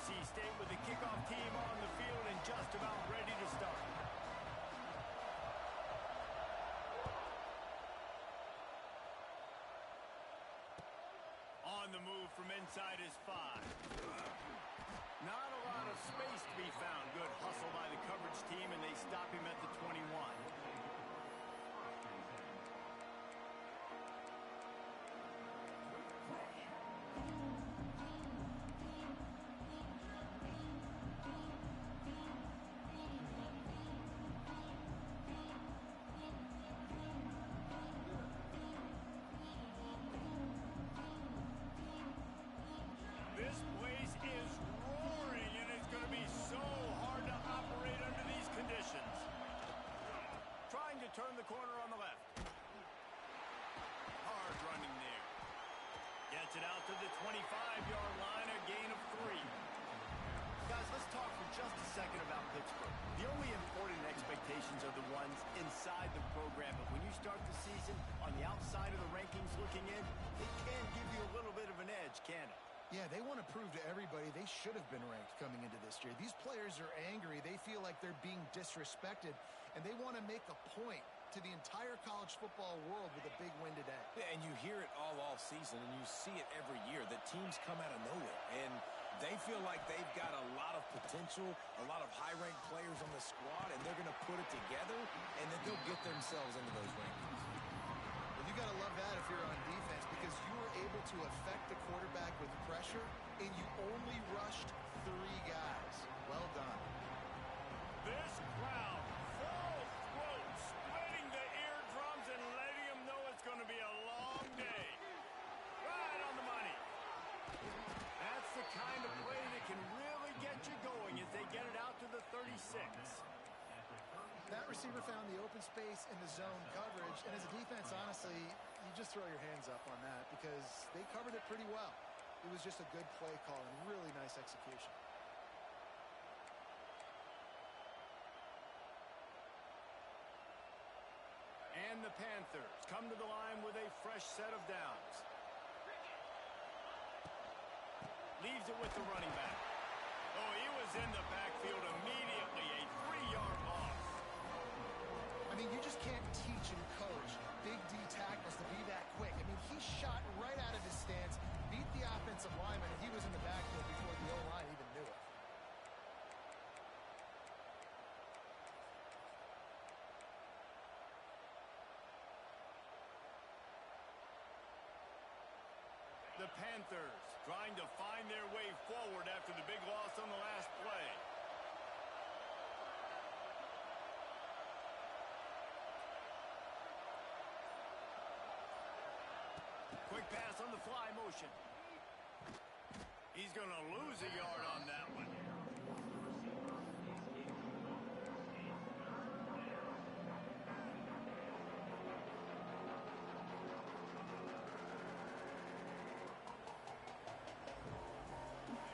NC State with the kickoff team on the field and just about ready to start. On the move from inside his 5. Not a lot of space to be found. Good hustle by the coverage team, and they stop him at the 21. This place is roaring, and it's going to be so hard to operate under these conditions. Trying to turn the corner on the left. Hard running there. Gets it out to the 25-yard line, a gain of 3. Guys, let's talk for just a second about Pittsburgh. The only important expectations are the ones inside the program, but when you start the season on the outside of the rankings looking in, it can give you a little bit of an edge, can it? Yeah, they want to prove to everybody they should have been ranked coming into this year. These players are angry. They feel like they're being disrespected, and they want to make a point to the entire college football world with a big win today. Yeah, and you hear it all off season, and you see it every year. The teams come out of nowhere, and they feel like they've got a lot of potential, a lot of high-ranked players on the squad, and they're going to put it together, and then they'll get themselves into those rankings. You got to love that if you're on defense, because you were able to affect the quarterback with pressure, and you only rushed 3 guys. Well done. This crowd, full throat, splitting the eardrums and letting them know it's going to be a long day. Right on the money. That's the kind of play that can really get you going as they get it out to the 36. That receiver found the open space in the zone coverage, and as a defense, honestly, you just throw your hands up on that because they covered it pretty well. It was just a good play call and really nice execution. And the Panthers come to the line with a fresh set of downs. Leaves it with the running back. Oh, he was in the backfield immediately, a 3-yard loss. I mean, you just can't teach and coach big D tackles to be that quick. I mean, he shot right out of his stance, beat the offensive lineman, and he was in the backfield before the O-line even knew it. The Panthers trying to find their way forward after the big loss on the last play. Quick pass on the fly motion. He's going to lose a yard on that one.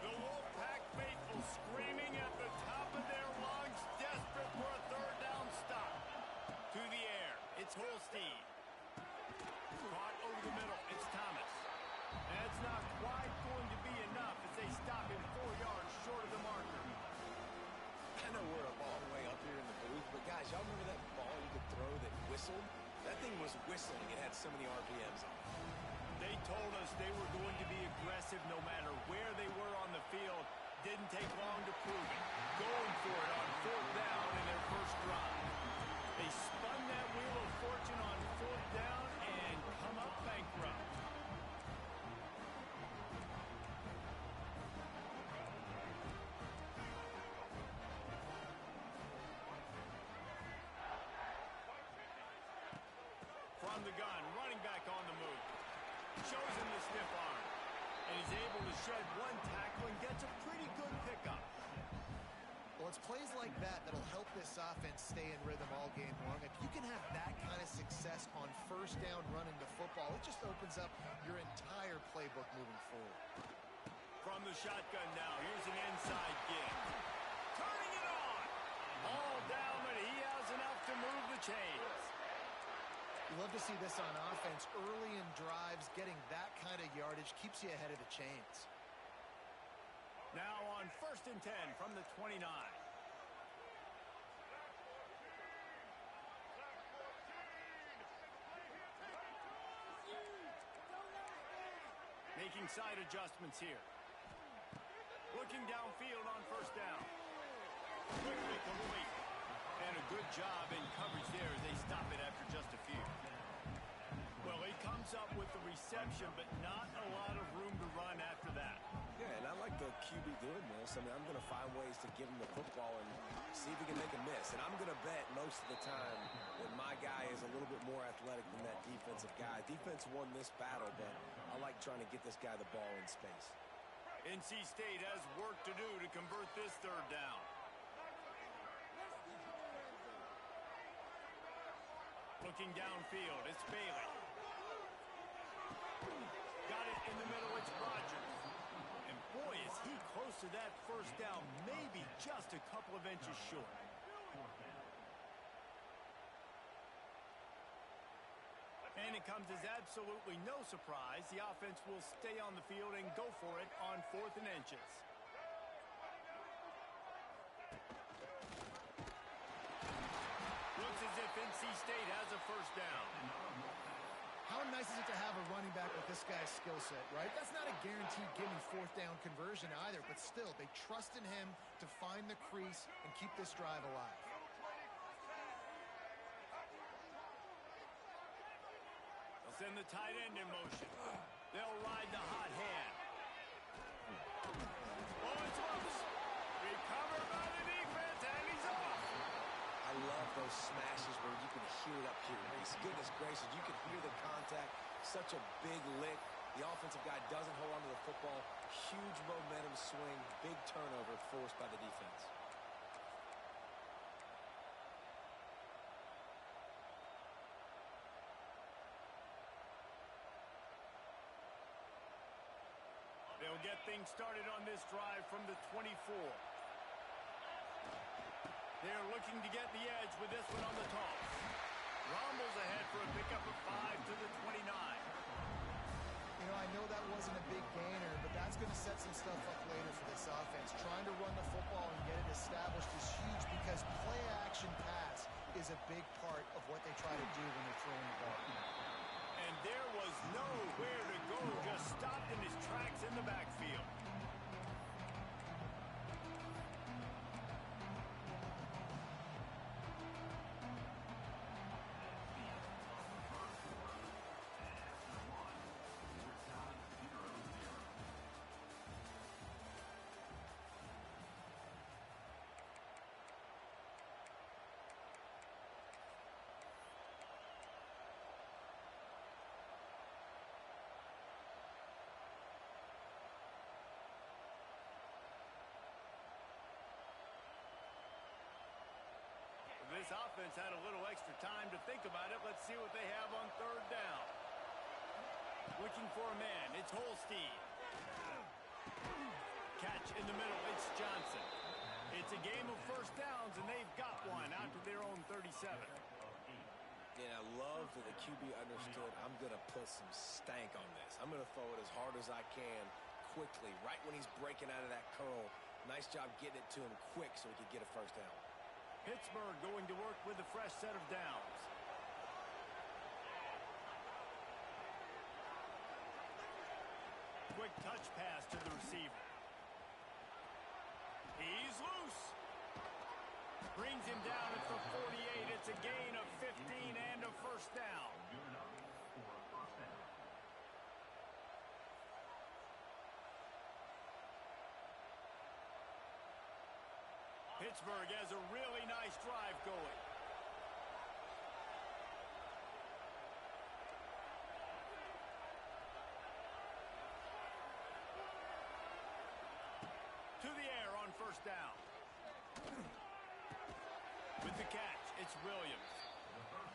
The Wolfpack faithful screaming at the top of their lungs, desperate for a 3rd down stop. To the air, it's Holstein. Caught over the middle, it's Thomas. That's not quite going to be enough as they stop him 4 yards short of the marker. I know we're a long way up here in the booth, but guys, y'all remember that ball you could throw that whistled? That thing was whistling. It had so many RPMs on it. They told us they were going to be aggressive no matter where they were on the field. Didn't take long to prove it. Going for it on 4th down in their first drive. They spun that wheel of fortune on 4th down and come up bankrupt. From the gun, running back on the move. Shows him the stiff arm. And he's able to shed 1 tackle and gets a pretty good pickup. Well, it's plays like that that'll help this offense stay in rhythm all game long. If you can have that kind of success on 1st down running the football, it just opens up your entire playbook moving forward. From the shotgun now, here's an inside give. Turning it on! All down, but he has enough to move the chains. You love to see this on offense. Early in drives, getting that kind of yardage keeps you ahead of the chains. Now on first and 10 from the 29. Making side adjustments here. Looking downfield on first down. Quickly complete. And a good job in coverage there as they stop it after just a few. Well, he comes up with the reception, but not a lot of room to run after that. Yeah, and I like the QB doing this. I mean, I'm going to find ways to give him the football and see if he can make a miss. And I'm going to bet most of the time that my guy is a little bit more athletic than that defensive guy. Defense won this battle, but I like trying to get this guy the ball in space. NC State has work to do to convert this third down. Looking downfield, it's Bailey. Got it in the middle, it's Rogers. And boy, is he close to that first down, maybe just a couple of inches short. And it comes as absolutely no surprise. The offense will stay on the field and go for it on 4th and inches. Looks as if NC State has a first down. How nice is it to have a running back with this guy's skill set, right? That's not a guaranteed gimme 4th down conversion either, but still, they trust in him to find the crease and keep this drive alive. They'll send the tight end in motion. They'll ride the hot hand. Oh, it's loose. Recovered by the defense, and he's off. I love those smashes where you can hear it up here. Goodness gracious, you can hear the contact. Such a big lick. The offensive guy doesn't hold on to the football. Huge momentum swing. Big turnover forced by the defense. They'll get things started on this drive from the 24. They're looking to get the edge with this one on the toss. Rumbles ahead for a pickup of 5 to the 29. You know, I know that wasn't a big gainer, but that's going to set some stuff up later for this offense. Trying to run the football and get it established is huge because play-action pass is a big part of what they try to do when they're throwing the ball. And there was nowhere to go, just stopped in his tracks in the backfield. This offense had a little extra time to think about it. Let's see what they have on third down. Looking for a man. It's Holstein. Catch in the middle. It's Johnson. It's a game of first downs, and they've got one out to their own 37. Yeah, I love that the QB understood I'm going to put some stank on this. I'm going to throw it as hard as I can quickly, right when he's breaking out of that curl. Nice job getting it to him quick so he could get a first down. Pittsburgh going to work with a fresh set of downs. Quick touch pass to the receiver. He's loose. Brings him down at the 48. It's a gain of 15 and a first down. Pittsburgh has a really nice drive going. To the air on first down. With the catch, it's Williams.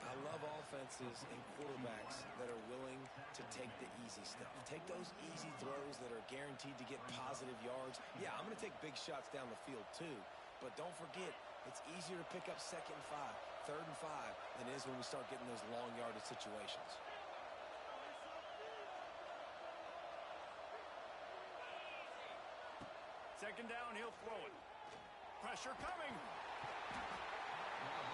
I love offenses and quarterbacks that are willing to take the easy stuff. Take those easy throws that are guaranteed to get positive yards. Yeah, I'm going to take big shots down the field too. But don't forget, it's easier to pick up 2nd and 5, 3rd and 5 than it is when we start getting those long yardage situations. Second down, he'll throw it. Pressure coming.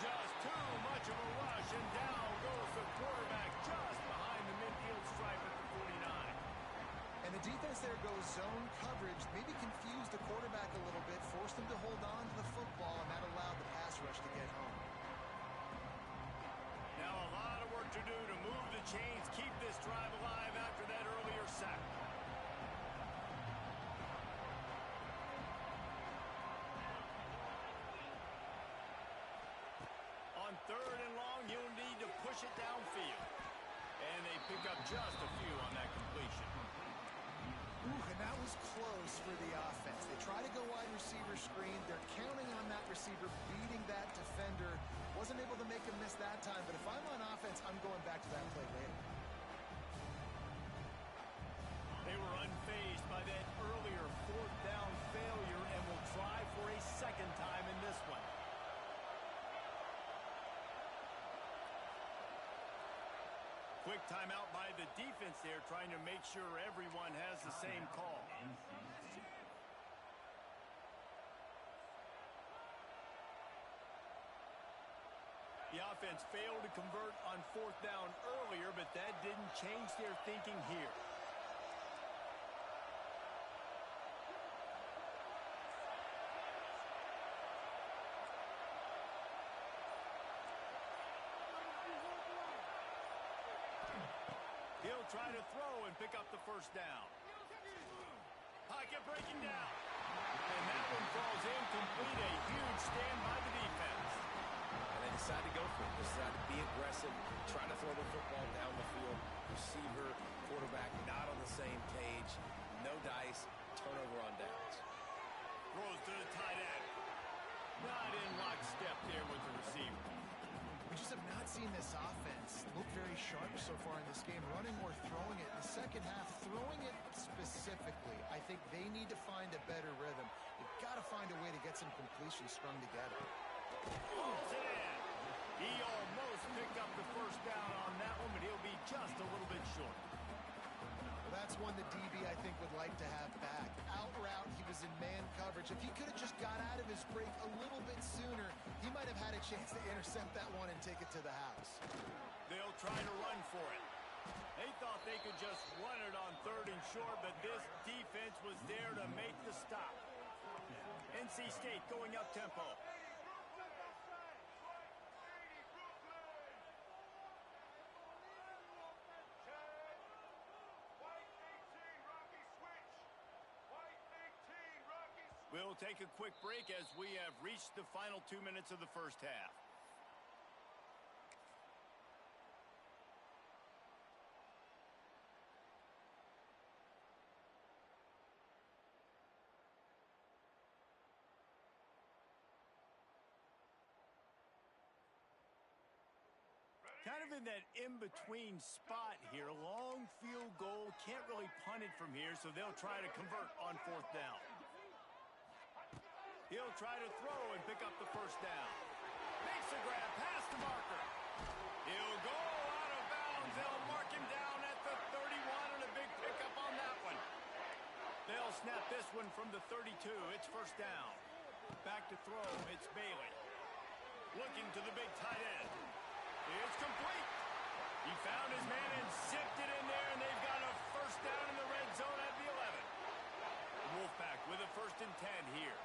Just too much of a rush, and down goes the quarterback just behind the midfield stripe at the 49. And the defense there goes zone coverage, maybe confused the quarterback a little bit, forced him to hold on to the football, and that allowed the pass rush to get home. Now a lot of work to do to move the chains, keep this drive alive after that earlier sack. On third and long, you'll need to push it downfield. And they pick up just a few on that completion. Ooh, and that was close for the offense. They try to go wide receiver screen. They're counting on that receiver beating that defender. Wasn't able to make a miss that time, but if I'm on offense, I'm going back to that play later. They were unfazed by that earlier fourth down failure and will try for a second time in this one. Quick timeout by the defense there, trying to make sure everyone has the same call. The offense failed to convert on fourth down earlier, but that didn't change their thinking here. He'll try to throw and pick up the first down. Pocket breaking down. And that one falls incomplete. A huge stand by the defense. And they decide to go for it. They decide to be aggressive, try to throw the football down the field. Receiver, quarterback not on the same page. No dice, turnover on downs. Throws to the tight end. Not in lockstep there with the receiver. We just have not seen this offense look very sharp so far in this game, running or throwing it. In the second half, throwing it specifically, I think they need to find a better rhythm. They've got to find a way to get some completions strung together. Pulls it in. He almost picked up the first down on that one, but he'll be just a little bit short. Well, that's one the DB, I think, would like to have back. Out route, he was in man coverage. If he could have just got out of his break a little bit sooner, he might have had a chance to intercept that one and take it to the house. They'll try to run for it. They thought they could just run it on third and short, but this defense was there to make the stop. NC State going up tempo. We'll take a quick break as we have reached the final 2 minutes of the first half. Kind of in that in-between spot here. Long field goal. Can't really punt it from here, so they'll try to convert on fourth down. He'll try to throw and pick up the first down. Makes the grab, past the marker. He'll go out of bounds. They'll mark him down at the 31 and a big pickup on that one. They'll snap this one from the 32. It's first down. Back to throw. It's Bailey. Looking to the big tight end. It's complete. He found his man and zipped it in there, and they've got a first down in the red zone at the 11. Wolfpack with a 1st and 10 here.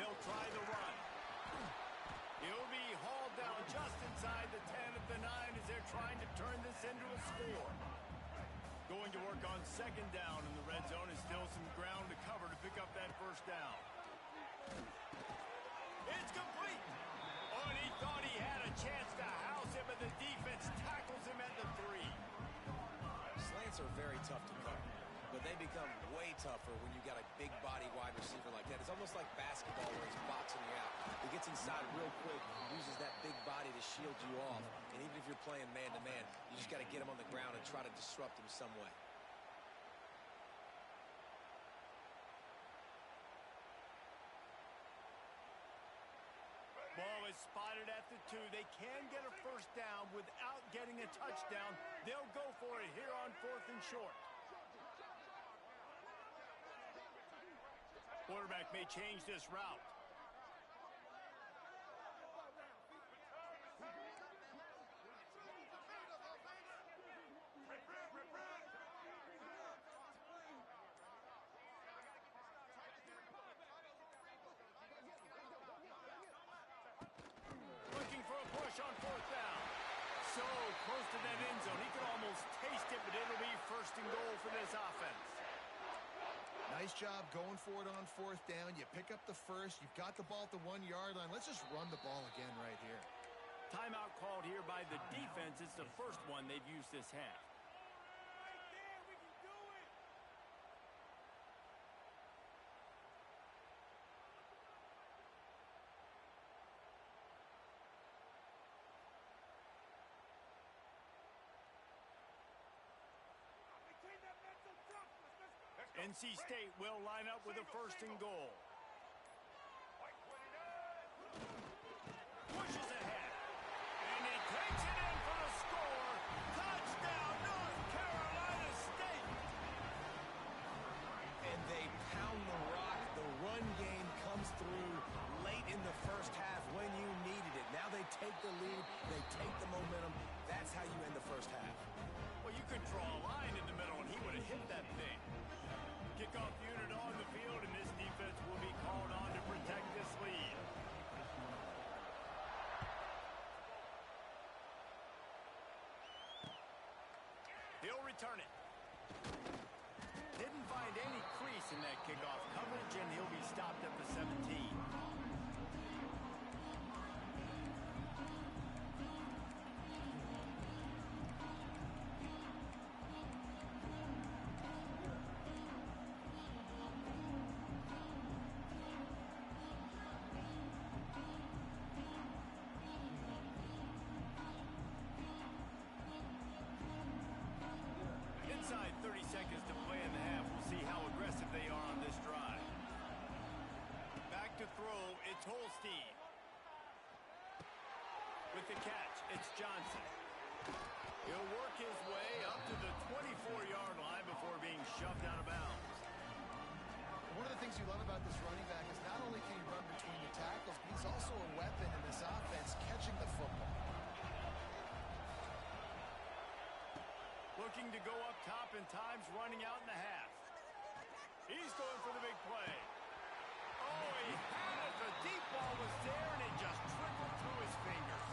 They'll try the run. He'll be hauled down just inside the 10 at the 9 as they're trying to turn this into a score. Going to work on second down in the red zone is still some ground to cover to pick up that first down. It's complete. Oh, and he thought he had a chance to house him, but the defense tackles him at the 3. Slants are very tough to cover, but they become way tougher when you got a big body wide receiver like that. It's almost like basketball where he's boxing you out. He gets inside real quick, uses that big body to shield you off, and even if you're playing man-to-man, you just got to get him on the ground and try to disrupt him some way. Ball is spotted at the 2. They can get a first down without getting a touchdown. They'll go for it here on 4th and short. Quarterback may change this route. Looking for a push on fourth down. So close to that end zone. He could almost taste it, but it'll be first and goal for this offense. Nice job going for it on fourth down. You pick up the first. You've got the ball at the 1-yard line. Let's just run the ball again right here. Timeout called here by the defense. It's the first one they've used this half. NC State will line up with a first and goal. Pushes ahead. And he takes it in for the score. Touchdown, North Carolina State. And they pound the rock. The run game comes through late in the first half when you needed it. Now they take the lead. They take the momentum. That's how you end the first half. Well, you could draw a line in the middle, and he would have hit that thing. Kickoff unit on the field, and this defense will be called on to protect this lead. He'll return it. Didn't find any crease in that kickoff coverage, and he'll be stopped at the 17. Inside 30 seconds to play in the half. We'll see how aggressive they are on this drive. Back to throw, it's Holstein. With the catch, it's Johnson. He'll work his way up to the 24-yard line before being shoved out of bounds. One of the things you love about this running back is not only can he run between the tackles, but he's also a weapon in this offense catching the football. Looking to go up top, and time's running out in the half. He's going for the big play. Oh, he had it. The deep ball was there, and it just trickled through his fingers.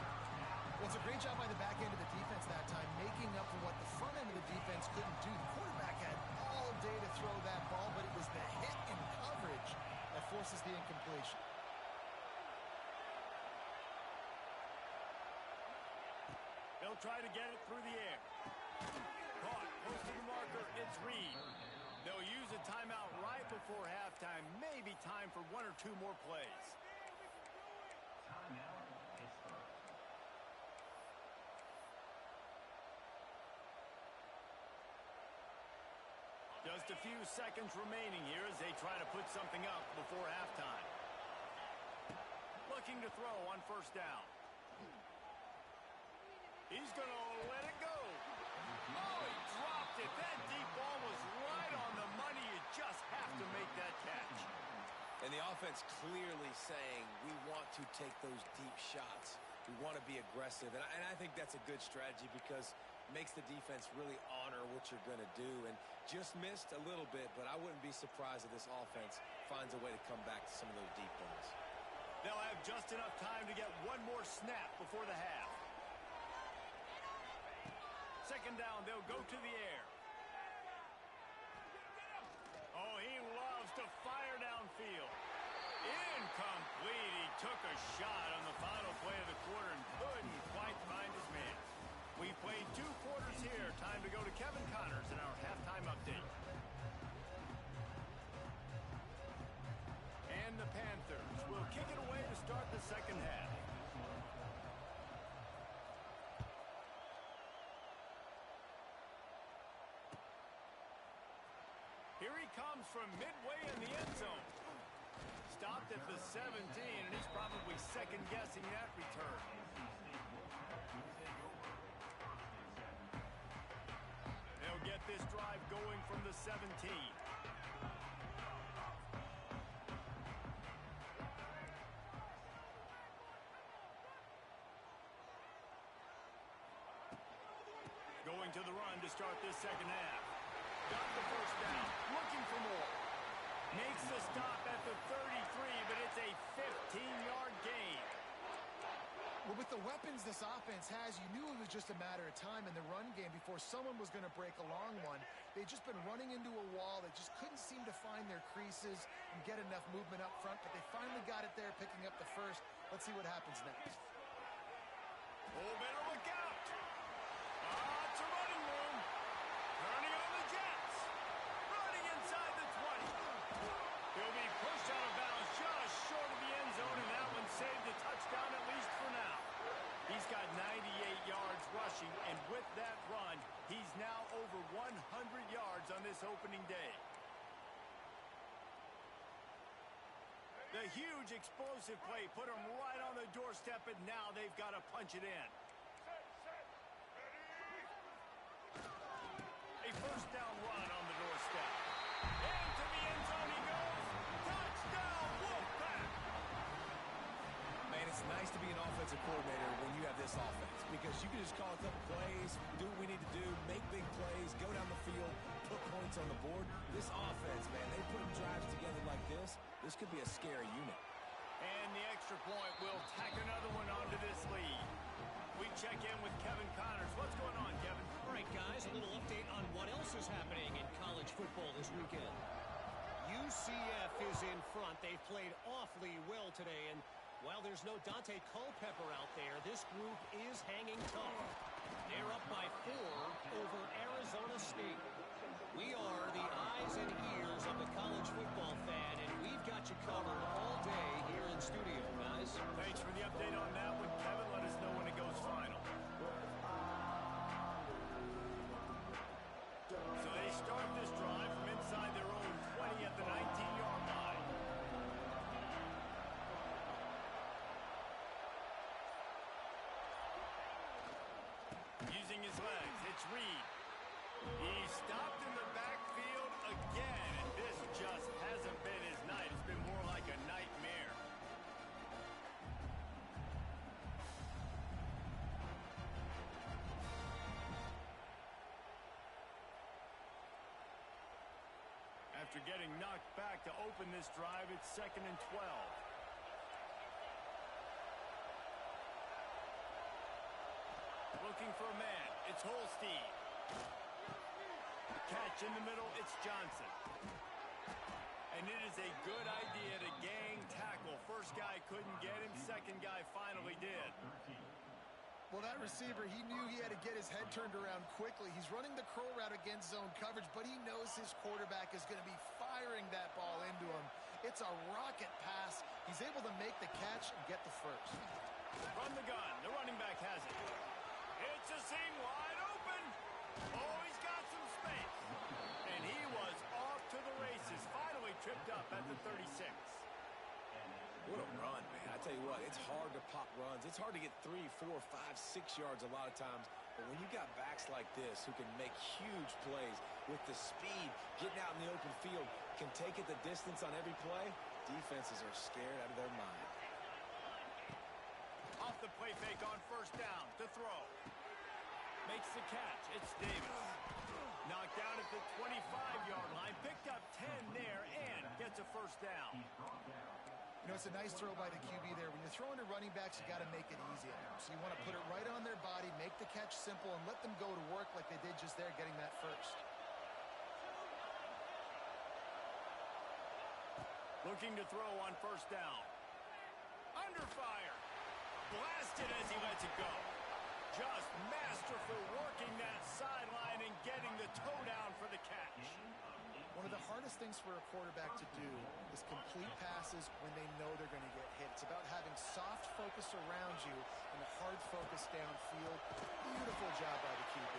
Well, it's a great job by the back end of the defense that time, making up for what the front end of the defense couldn't do. The quarterback had all day to throw that ball, but it was the hit in coverage that forces the incompletion. They'll try to get it through the air. Caught, close to the marker, it's Reed. They'll use a timeout right before halftime. Maybe time for one or two more plays. Just a few seconds remaining here as they try to put something up before halftime. Looking to throw on first down. He's going to let it go. Oh, he dropped it. That deep ball was right on the money. You just have to make that catch. And the offense clearly saying, we want to take those deep shots. We want to be aggressive. And I think that's a good strategy because it makes the defense really honor what you're going to do. And just missed a little bit, but I wouldn't be surprised if this offense finds a way to come back to some of those deep balls. They'll have just enough time to get one more snap before the half. Second down, they'll go to the air. Oh, he loves to fire downfield. Incomplete. He took a shot on the final play of the quarter and couldn't quite find his man. We played 2 quarters here. Time to go to Kevin Connors in our halftime update. And the Panthers will kick it away to start the second half. Here he comes from midway in the end zone. Stopped at the 17, and he's probably second-guessing that return. They'll get this drive going from the 17. going to the run to start this second half. Got the first down, looking for more. Makes the stop at the 33, but it's a 15-yard gain. Well, with the weapons this offense has, you knew it was just a matter of time in the run game before someone was going to break a long one. They'd just been running into a wall. They just couldn't seem to find their creases and get enough movement up front, but they finally got it there, picking up the first. Let's see what happens next. Oh, better look out. It's a running room. Turning on the Jets. Running inside the 20. He'll be pushed out of bounds just short of the end zone, and that one saved a touchdown at least for now. He's got 98 yards rushing, and with that run, he's now over 100 yards on this opening day. The huge explosive play put him right on the doorstep, and now they've got to punch it in. A first down run on the doorstep. Into the end zone he goes. Touchdown, Wolfpack! Man, it's nice to be an offensive coordinator when you have this offense because you can just call a couple plays, do what we need to do, make big plays, go down the field, put points on the board. This offense, man, they put drives together like this. This could be a scary unit. And the extra point will tack another one onto this lead. We check in with Kevin Connors. What's going on, Kevin? All right, guys, a little update on what else is happening in college football this weekend. UCF is in front. They've played awfully well today, and while there's no Dante Culpepper out there, this group is hanging tough. They're up by 4 over Arizona State. We are the eyes and ears of the college football fan, and we've got you covered all day here in studio, guys. Thanks for the update on that one, Kevin. Let us know when it goes final. So they start this drive from inside their own 20 at the 19-yard line. Using his legs, it's Reed. He's stopped in the backfield again, and this just hasn't been his night. It's been more like a nightmare. After getting knocked back to open this drive, it's 2nd and 12. Looking for a man. It's Holstein. Catch in the middle. It's Johnson. And it is a good idea to gang tackle. First guy couldn't get him. Second guy finally did. Well, that receiver, he knew he had to get his head turned around quickly. He's running the curl route against zone coverage, but he knows his quarterback is going to be firing that ball into him. It's a rocket pass. He's able to make the catch and get the first. From the gun, the running back has it. It's a seam wide open. Oh, he's got some space. And he was off to the races. Finally tripped up at the 36. What a run, man. I tell you what, it's hard to pop runs. It's hard to get 3, 4, 5, 6 yards a lot of times. But when you got backs like this who can make huge plays with the speed, getting out in the open field, can take it the distance on every play, defenses are scared out of their mind. Off the play fake on first down to throw. Makes the catch. It's Davis. Knocked down at the 25-yard line. Picked up 10 there and gets a first down. You know, it's a nice throw by the QB there. When you're throwing to running backs, you got to make it easy on them. So you want to put it right on their body, make the catch simple, and let them go to work like they did just there, getting that first. Looking to throw on first down. Under fire. Blasted as he lets it go. Just masterful working that sideline and getting the toe down for the catch. One of the hardest things for a quarterback to do is complete passes when they know they're going to get hit. It's about having soft focus around you and a hard focus downfield. Beautiful job by the QB.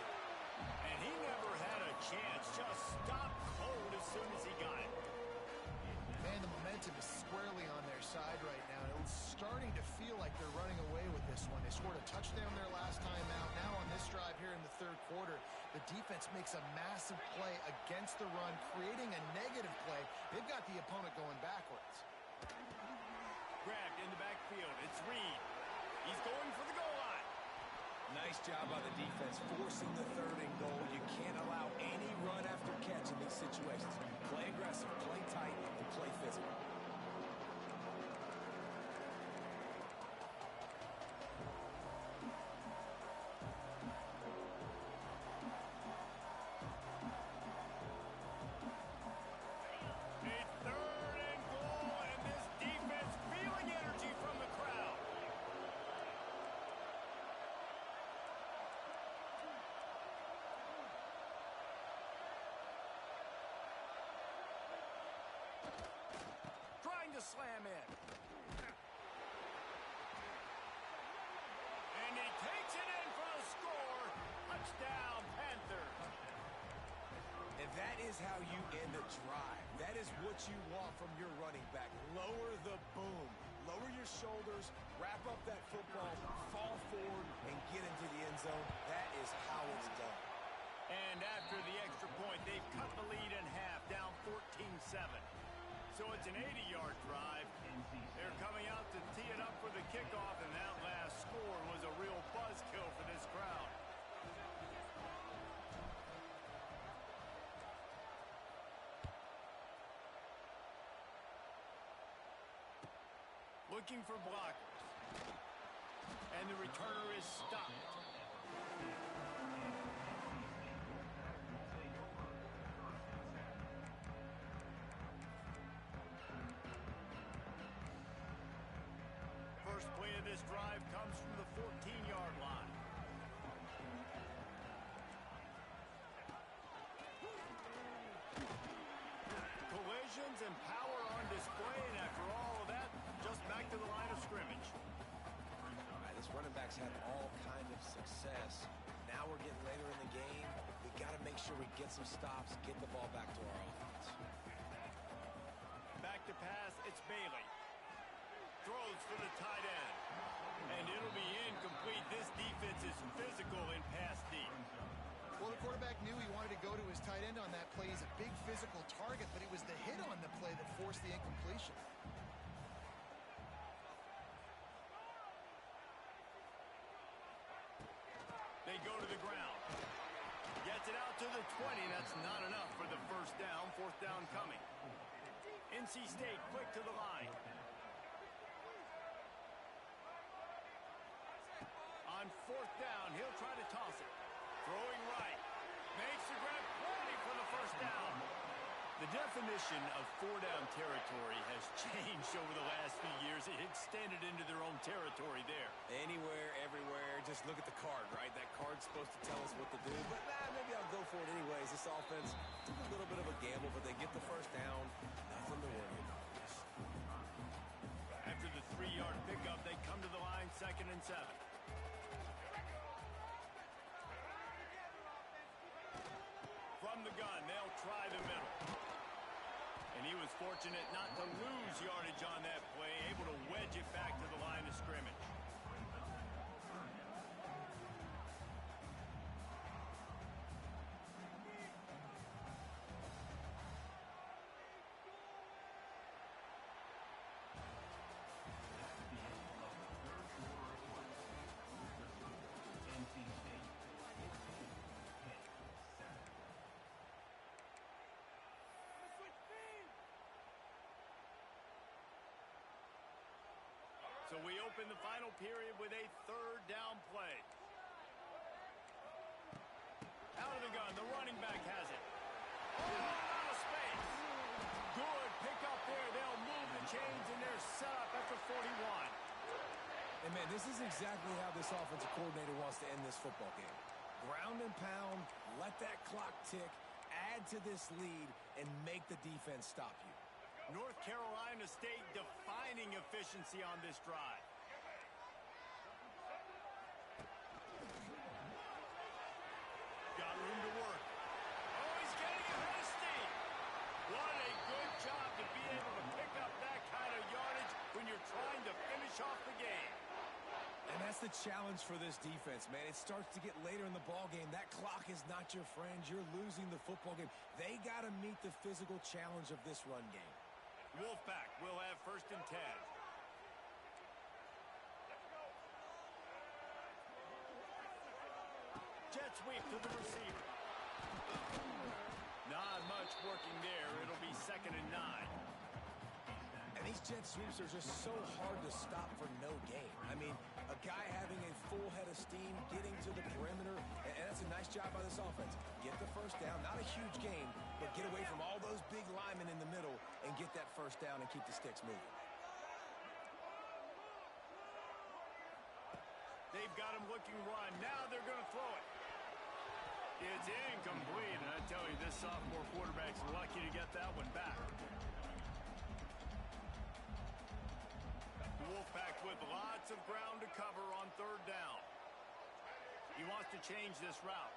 And he never had a chance. Just stopped cold as soon as he got it. Man, the momentum is squarely on their side right now. It's starting to feel like they're running away with this one. They scored a touchdown their last time out. Now on this drive here in the third quarter, the defense makes a massive play against the run, creating a negative play. They've got the opponent going backwards. Grabbed in the backfield. It's Reed. He's going for the goal line. Nice job by the defense, forcing the 3rd and goal. You can't allow any run after catch in these situations. Play aggressive, play tight, and play physical. Slam in. And he takes it in for the score. Touchdown, Panthers. And that is how you end a drive. That is what you want from your running back. Lower the boom. Lower your shoulders, wrap up that football, fall forward, and get into the end zone. That is how it's done. And after the extra point, they've cut the lead in half, down 14-7. So it's an 80-yard drive. They're coming out to tee it up for the kickoff, and that last score was a real buzzkill for this crowd. Looking for blockers. And the returner is stopped. First play of this drive comes from the 14-yard line. Collisions and power on display, and after all of that, just back to the line of scrimmage. All right, this running back's had all kind of success. Now we're getting later in the game. We got to make sure we get some stops, get the ball back to our offense. Back to pass, it's Bailey. Throws for the tight end. And it'll be incomplete. This defense is physical in pass deep. Well, the quarterback knew he wanted to go to his tight end on that play. He's a big physical target, but it was the hit on the play that forced the incompletion. They go to the ground. Gets it out to the 20. That's not enough for the first down. Fourth down coming. NC State quick to the line. On fourth down, he'll try to toss it. Throwing right. Makes the grab, plenty for the first down. The definition of four-down territory has changed over the last few years. It extended into their own territory there. Anywhere, everywhere, just look at the card, right? That card's supposed to tell us what to do, but maybe I'll go for it anyways. This offense took a little bit of a gamble, but they get the first down. Nothing to worry about. After the 3-yard pickup, they come to the line, 2nd and 7. From the gun, they'll try the middle. And he was fortunate not to lose yardage on that play, able to wedge it back to the line of scrimmage. So we open the final period with a 3rd down play. Out of the gun, the running back has it. Oh, out of space. Good pickup there. They'll move the chains, and they're set up at the 41. And, man, this is exactly how this offensive coordinator wants to end this football game. Ground and pound, let that clock tick, add to this lead, and make the defense stop you. North Carolina State defining efficiency on this drive. Got room to work. Oh, he's getting ahead of steam. What a good job to be able to pick up that kind of yardage when you're trying to finish off the game. And that's the challenge for this defense, man. It starts to get later in the ballgame. That clock is not your friend. You're losing the football game. They got to meet the physical challenge of this run game. Wolfpack will have 1st and 10. Jet sweep to the receiver. Not much working there. It'll be 2nd and 9. And these jet sweeps are just so hard to stop for no gain. I mean, a guy having a full head of steam, getting to the perimeter, and that's a nice job by this offense. Get the first down, not a huge gain, but get away from all those big linemen in the middle and get that first down and keep the sticks moving. They've got him looking run. Now they're going to throw it. It's incomplete, and I tell you, this sophomore quarterback's lucky to get that one back. The Wolfpack with lots of ground to cover on 3rd down. He wants to change this route.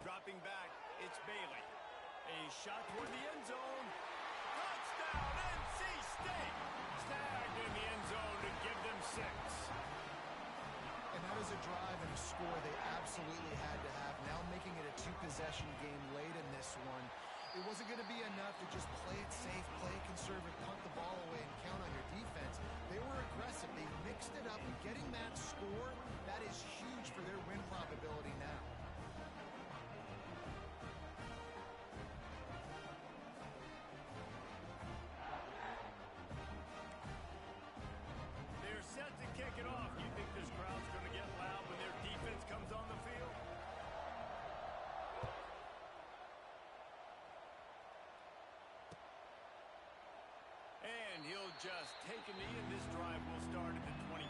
Dropping back, it's Bailey. A shot toward the end zone. Touchdown, NC State! Snagged in the end zone to give them 6. And that is a drive and a score they absolutely had to have. Now making it a 2-possession game late in this one. It wasn't going to be enough to just play it safe, play it conservative, punt the ball away, and count on your defense. They were aggressive. They mixed it up. And getting that score, that is huge for their win probability now. They're set to kick it off. You think this crowd's going to get loud when their defense comes on the field? And he'll just take a knee, and this drive will start at the 25.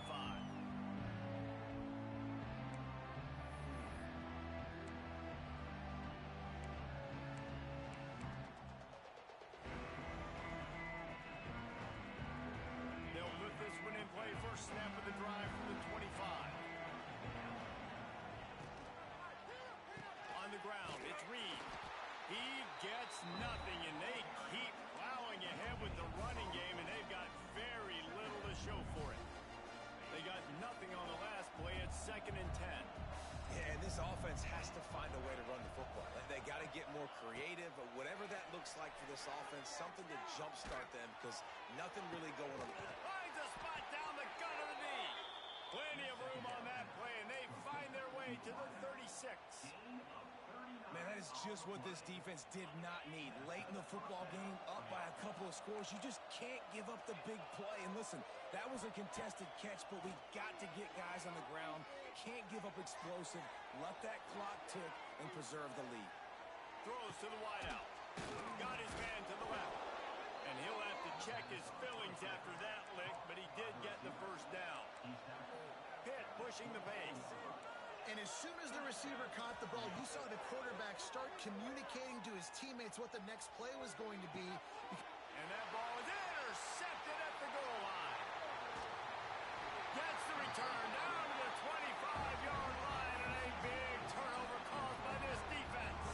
They'll put this one in play. First snap of the drive from the 25. On the ground, it's Reed. He gets nothing, and they keep plowing ahead with the running game, and they've got very little to show for it. They got nothing on the last play. It's 2nd and 10. Yeah, and this offense has to find a way to run the football. They got to get more creative, but whatever that looks like for this offense, something to jumpstart them because nothing really going on. Finds a spot down the gut of the knee. Plenty of room on that play, and they find their way to the 36. Man, that is just what this defense did not need. Late in the football game, up by a couple of scores, you just can't give up the big play. And listen, that was a contested catch, but we got to get guys on the ground. Can't give up explosive. Let that clock tick and preserve the lead. Throws to the wideout. Got his man to the left. And he'll have to check his fillings after that lick, but he did get the first down. Pitt pushing the pace. And as soon as the receiver caught the ball, you saw the quarterback start communicating to his teammates what the next play was going to be. And that ball is intercepted at the goal line. Gets the return down to the 25-yard line, and a big turnover caused by this defense.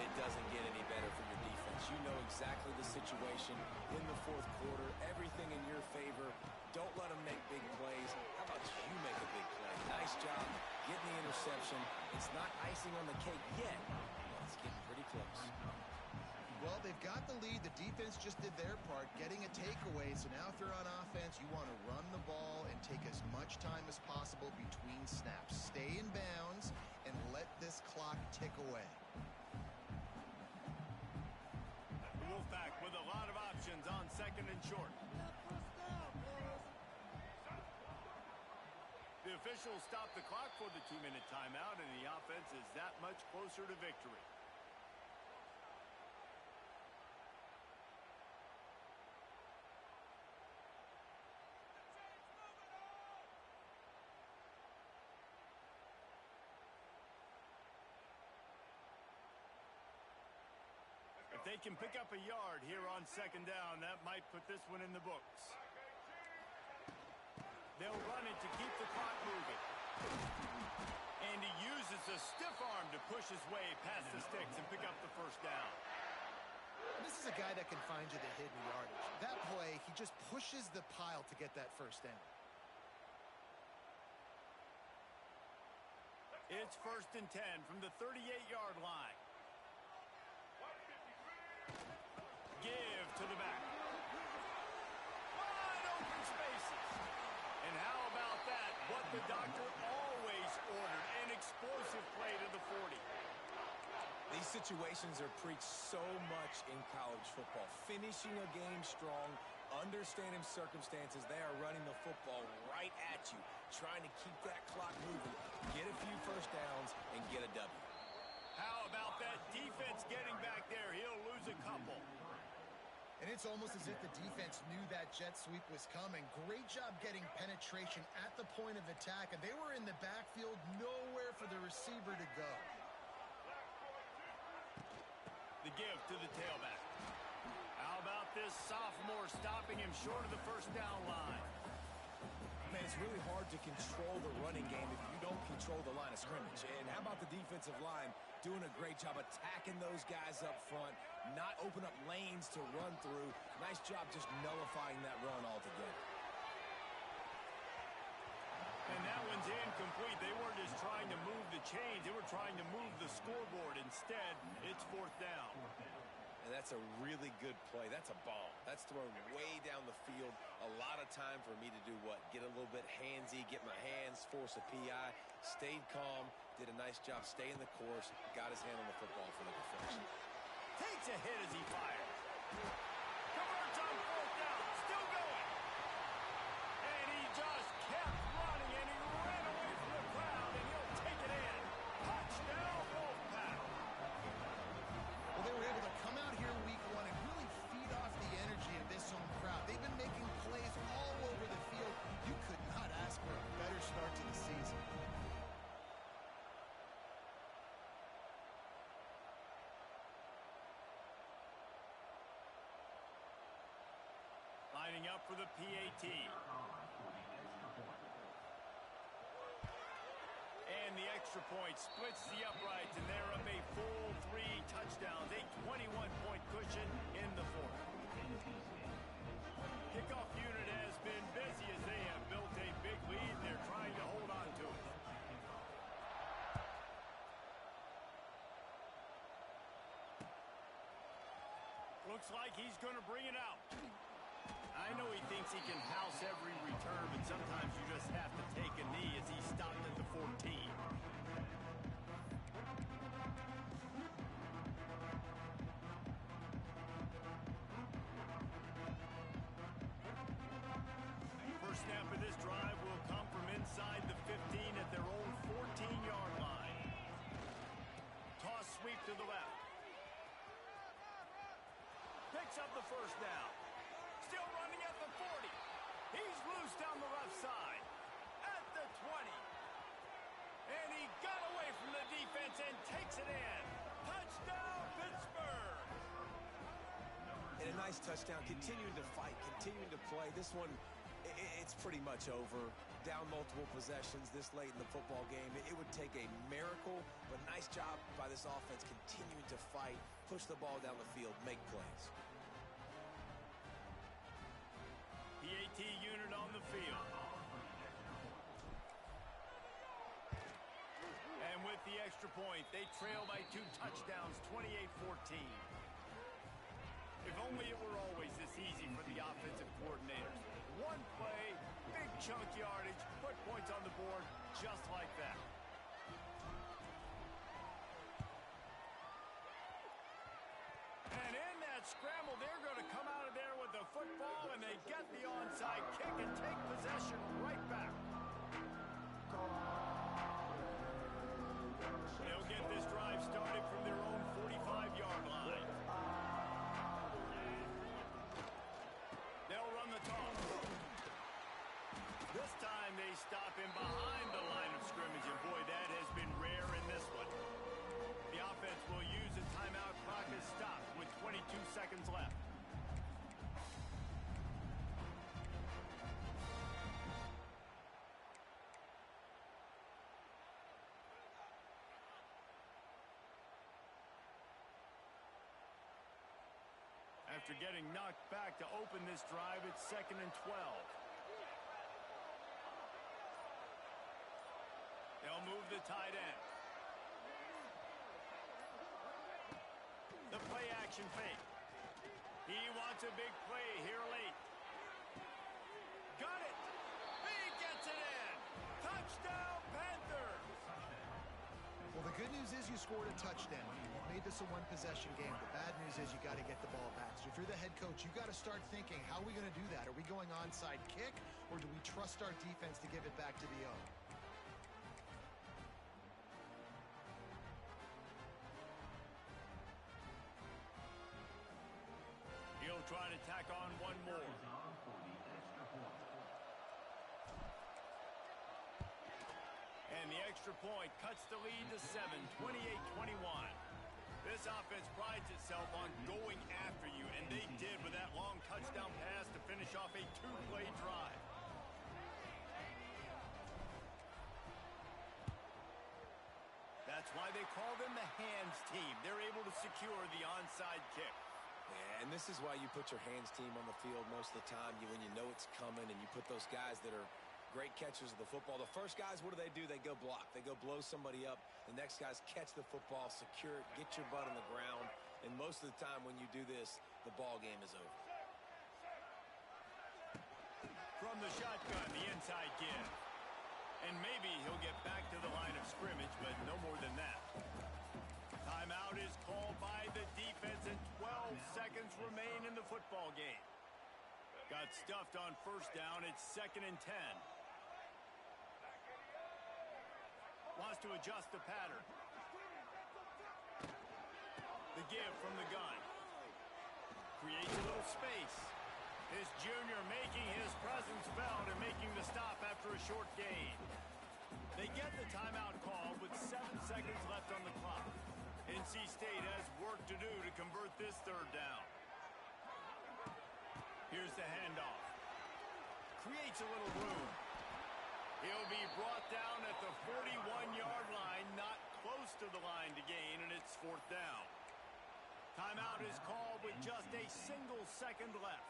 It doesn't get any better for your defense. You know exactly the situation in the 4th quarter. Everything in your favor. Don't let them make big plays. How about you make a big play? Nice job getting the interception. It's not icing on the cake yet, but it's getting pretty close. Well, they've got the lead. The defense just did their part, getting a takeaway. So now if you're on offense, you want to run the ball and take as much time as possible between snaps. Stay in bounds and let this clock tick away. The Wolfpack with a lot of options on 2nd and short. The officials stop the clock for the 2-minute timeout, and the offense is that much closer to victory. If they can pick up a yard here on 2nd down, that might put this one in the books. They'll run it to keep the clock moving. And he uses a stiff arm to push his way past the sticks and pick up the first down. This is a guy that can find you the hidden yardage. That play, he just pushes the pile to get that first down. It's 1st and 10 from the 38-yard line. Give to to the back. Wide open spaces. And how about that? What the doctor always ordered, an explosive play to the 40. These situations are preached so much in college football. Finishing a game strong, understanding circumstances. They are running the football right at you, trying to keep that clock moving, get a few first downs, and get a W. How about that defense getting back there? He'll lose a couple. And it's almost as if the defense knew that jet sweep was coming. Great job getting penetration at the point of attack, and they were in the backfield, nowhere for the receiver to go. The give to the tailback. How about this sophomore stopping him short of the first down line? Man, it's really hard to control the running game if you don't control the line of scrimmage. And how about the defensive line doing a great job attacking those guys up front, not open up lanes to run through. Nice job just nullifying that run altogether. And that one's incomplete. They weren't just trying to move the chains. They were trying to move the scoreboard. Instead, it's fourth down. And that's a really good play. That's a bomb. That's thrown way down the field. A lot of time for me to do what? Get a little bit handsy, get my hands, force a PI. Stayed calm, did a nice job staying the course, got his hand on the football for the deflection. Takes a hit as he fires. Converts on fourth down. Still going. And he just kept running, and he ran away from the crowd, and he'll take it in. Touchdown, Wolfpack. Well, they were able to come out here week one and really feed off the energy of this home crowd. They've been making plays all over the field. You could not ask for a better start to the season. Lining up for the PAT. And the extra point splits the uprights, and they're up a full 3 touchdowns, a 21-point cushion in the fourth. Kickoff unit has been busy as they have built a big lead, and they're trying to hold on to it. Looks like he's going to bring it out. I know he thinks he can house every return, but sometimes you just have to take a knee as he stopped at the 14. First snap of this drive will come from inside the 15 at their own 14-yard line. Toss sweep to the left. Picks up the first down. Still running at the 40. He's loose down the left side. At the 20. And he got away from the defense and takes it in. Touchdown, Pittsburgh! And a nice touchdown. Continuing to fight, continuing to play. This one, it's pretty much over. Down multiple possessions this late in the football game. It would take a miracle, but nice job by this offense continuing to fight, push the ball down the field, make plays. PAT unit on the field. And with the extra point, they trail by 2 touchdowns, 28-14. If only it were always this easy for the offensive coordinators. One play, big chunk yardage, put points on the board just like that. And in that scramble, they're going to come out of there with the football, and they get the onside kick and take possession right back. They'll get this drive started from their own 45-yard line. They'll run the toss. This time they stop him behind the line of scrimmage, and boy, that has been rare in this one. The offense will use a timeout. Clock is stopped with 22 seconds left. After getting knocked back to open this drive, it's 2nd and 12. They'll move the tight end. The play action fake. He He wants a big play here late. Got it. He gets it in. Touchdown, Panthers. Well, the good news is you scored a touchdown. You've made this a one-possession game. The bad news is you got to get the ball back. So if you're the head coach, you got to start thinking, how are we going to do that? Are we going onside kick, or do we trust our defense to give it back to the O? He'll try to tack on one more. And the extra point cuts the lead to 7, 28-21. This offense prides itself on going after you, and they did with that long touchdown pass to finish off a two-play drive. That's why they call them the hands team. They're able to secure the onside kick. Yeah, and this is why you put your hands team on the field most of the time when you know it's coming, and you put those guys that are great catchers of the football. The first guys, what do? They go block. They go blow somebody up. The next guys catch the football, secure it, get your butt on the ground. And most of the time when you do this, the ball game is over. From the shotgun, the inside give. And maybe he'll get back to the line of scrimmage, but no more than that. Timeout is called by the defense, and 12 seconds remain in the football game. Got stuffed on first down. It's 2nd and 10. Wants to adjust the pattern. The give from the gun. Creates a little space. His junior making his presence felt and making the stop after a short gain. They get the timeout call with 7 seconds left on the clock. NC State has work to do to convert this third down. Here's the handoff. Creates a little room. He'll be brought down at the 41-yard line, not close to the line to gain, and it's 4th down. Timeout is called with just a single second left.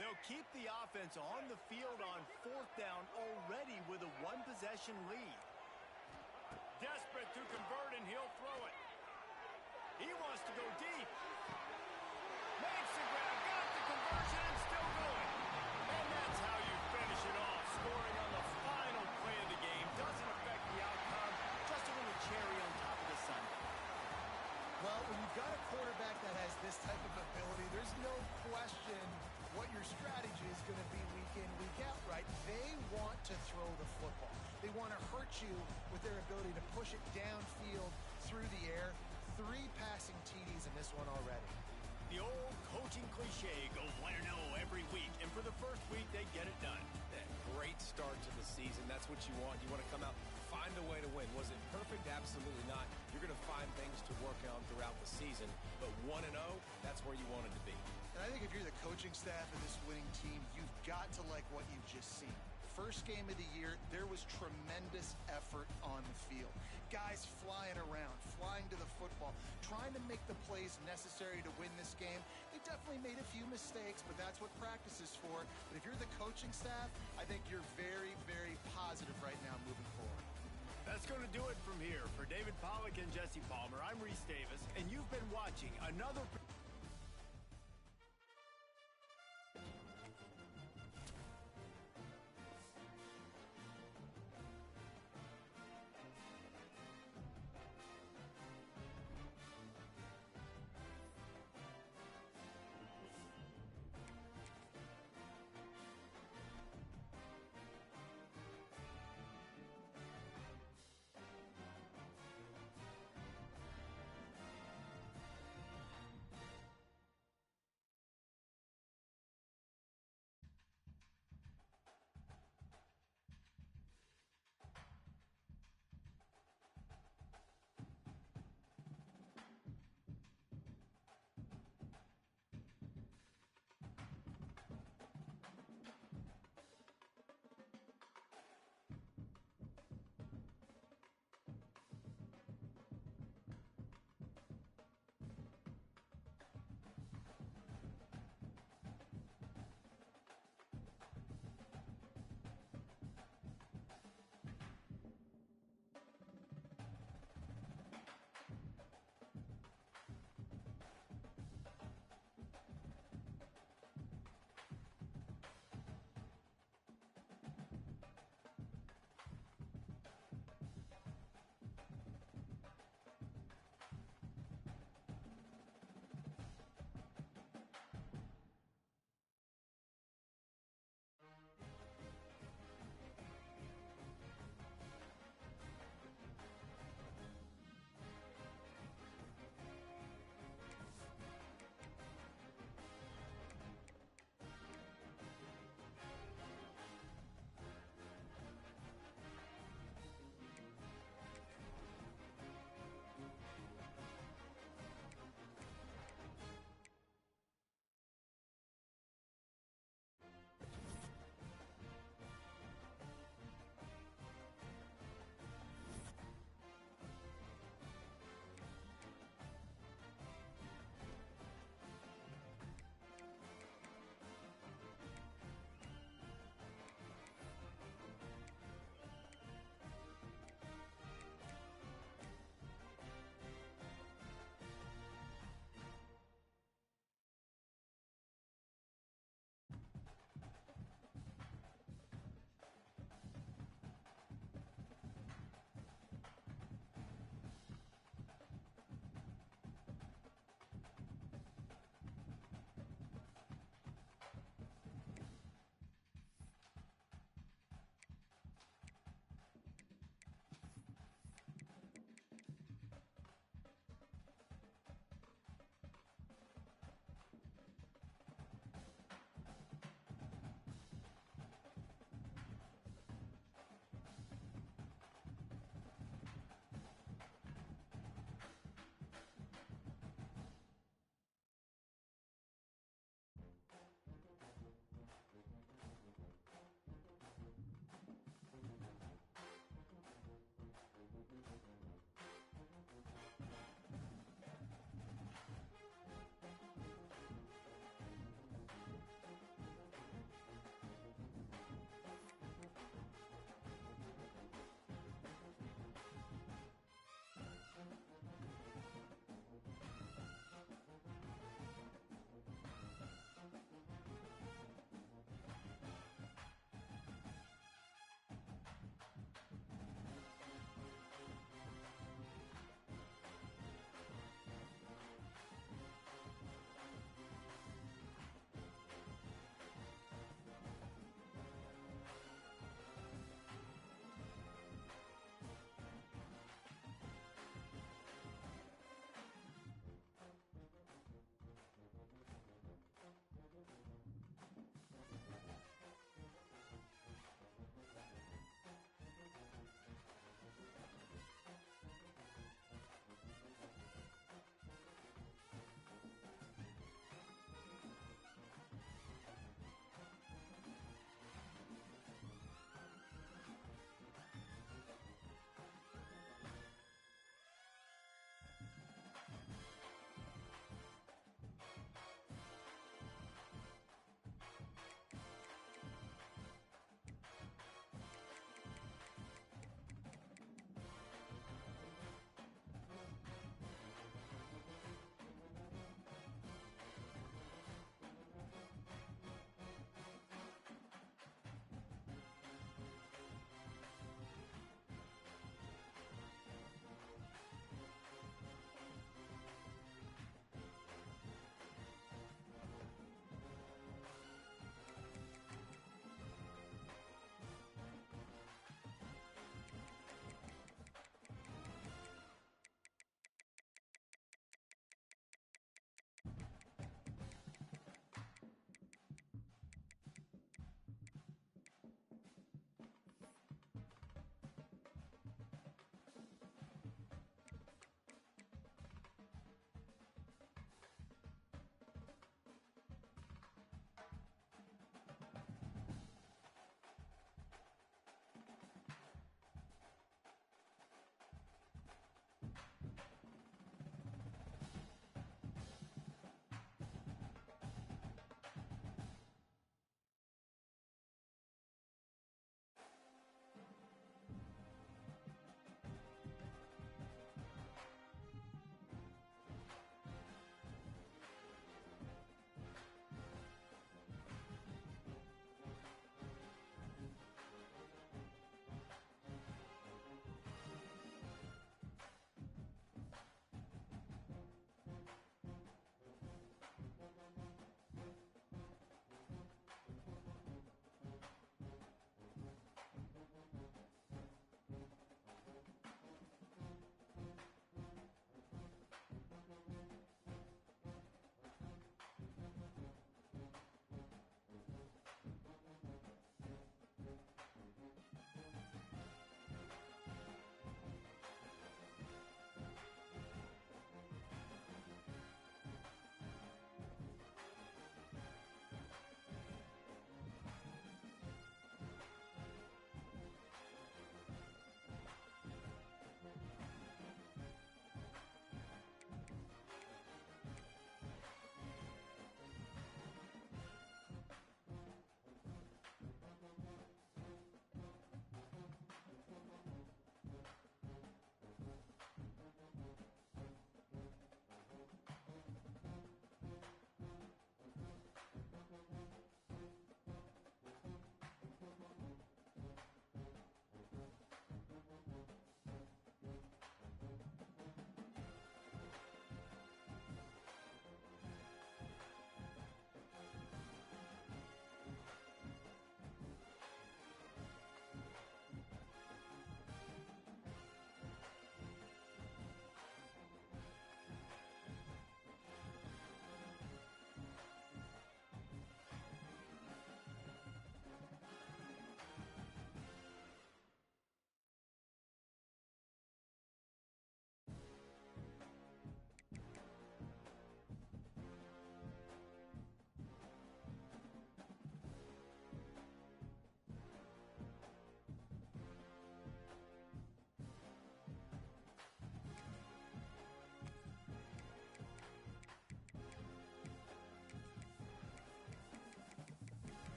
They'll keep the offense on the field on 4th down already with a one-possession lead. Desperate to convert, and he'll throw it. He wants to go deep. Makes the grab, got the conversion, and still going. And that's how you finish it off. Scoring on the final play of the game doesn't affect the outcome. Just a little cherry on top of the sundae. Well, when you've got a quarterback that has this type of ability, there's no question what your strategy is going to be week in, week out, right? They want to throw the football. They want to hurt you with their ability to push it downfield through the air. 3 passing TDs in this one already. The old coaching cliche, go win or no every week. And for the first week, they get it done. Great start to the season. That's what you want. You want to come out, find a way to win. Was it perfect? Absolutely not. You're going to find things to work on throughout the season. But 1-0, that's where you wanted to be. And I think if you're the coaching staff of this winning team, you've got to like what you've just seen. First game of the year, there was tremendous effort on the field. Guys flying around, flying to the football, trying to make the plays necessary to win this game. They definitely made a few mistakes, but that's what practice is for. But if you're the coaching staff, I think you're very, very positive right now moving forward. That's going to do it from here. For David Pollack and Jesse Palmer, I'm Reese Davis, and you've been watching another...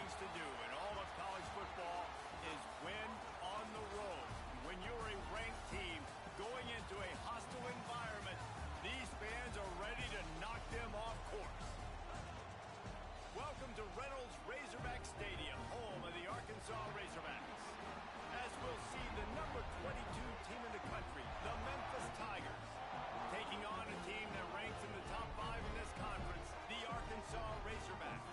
things to do in all of college football is win on the road. When you're a ranked team going into a hostile environment, these fans are ready to knock them off course. Welcome to Reynolds Razorback Stadium, home of the Arkansas Razorbacks. As we'll see the number 22 team in the country, the Memphis Tigers, taking on a team that ranks in the top 5 in this conference, the Arkansas Razorbacks.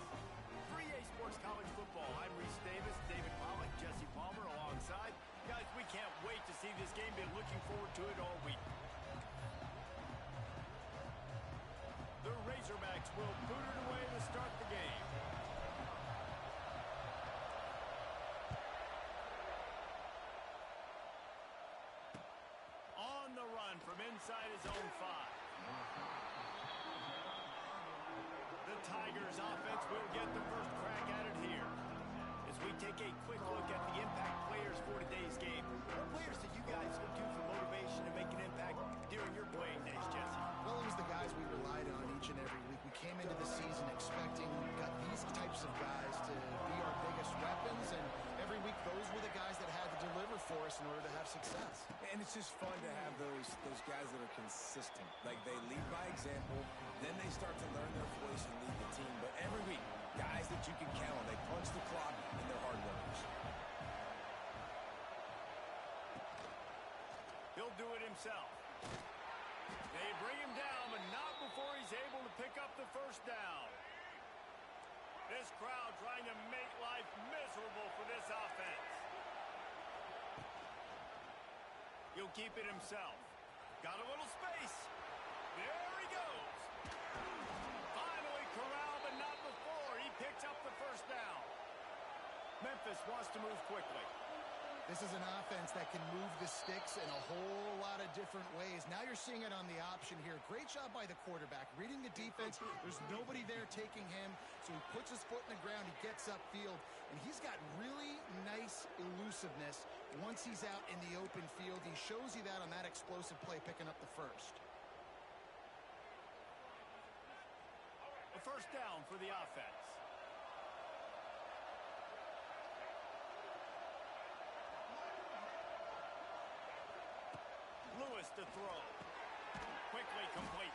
3A Sports College Football. I'm Reese Davis, David Pollock, Jesse Palmer alongside. Guys, we can't wait to see this game. Been looking forward to it all week. The Razorbacks will boot it away to start the game. On the run from inside his own 5. The Tigers offense will get the first crack at it here. As we take a quick look at the impact players for today's game. What players did you guys look to for motivation to make an impact during your playing days, Jesse? Well, it was the guys we relied on each and every week. We came into the season expecting these types of guys to be our biggest weapons, and every week those were the guys that had to deliver for us in order to have success. And it's just fun to have those guys that are consistent. Like, they lead by example, then they start to learn their voice and lead the team. But every week, guys that you can count on, they punch the clock and they're hard workers. He'll do it himself. They bring him down, but not before he's able to pick up the first down. This crowd trying to make life miserable for this offense. He'll keep it himself. Got a little space. There he goes. Finally corralled, but not before. He picks up the first down. Memphis wants to move quickly. This is an offense that can move the sticks in a whole lot of different ways. Now you're seeing it on the option here. Great job by the quarterback. Reading the defense, there's nobody there taking him, so he puts his foot in the ground, he gets upfield, and he's got really nice elusiveness once he's out in the open field. He shows you that on that explosive play, picking up the first. A first down for the offense. Lewis to throw. Quickly complete.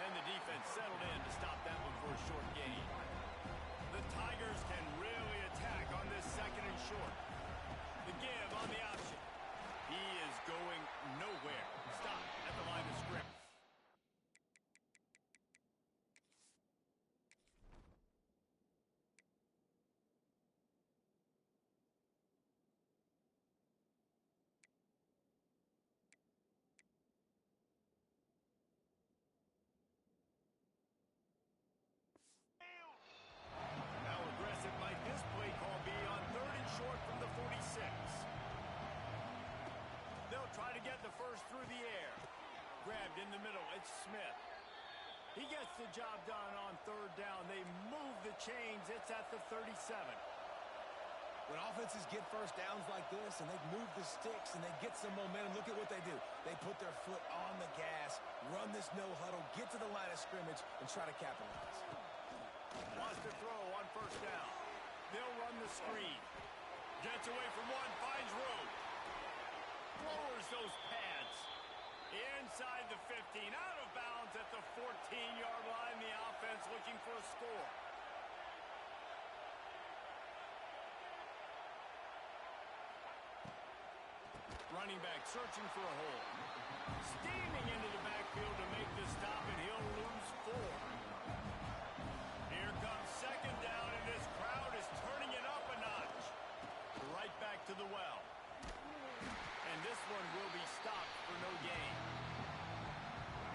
And the defense settled in to stop that one for a short gain. The Tigers can really attack on this second and short. The give on the option. He is going nowhere. Stop at the line of scrimmage. How aggressive might this play call be on third and short from the 46? They'll try to get the first through the air. Grabbed in the middle. It's Smith. He gets the job done on third down. They move the chains. It's at the 37. When offenses get first downs like this and they move the sticks and they get some momentum, look at what they do. They put their foot on the gas, run this no huddle, get to the line of scrimmage, and try to capitalize. Wants to throw on first down. They'll run the screen. Gets away from one, finds room. Lowers those pads. Inside the 15, out of bounds at the 14-yard line. The offense looking for a score. Running back searching for a hole. Steaming into the backfield to make the stop, and he'll lose 4. Here comes second down, and this crowd is turning it up a notch. Right back to the well. And this one will be stopped for no gain.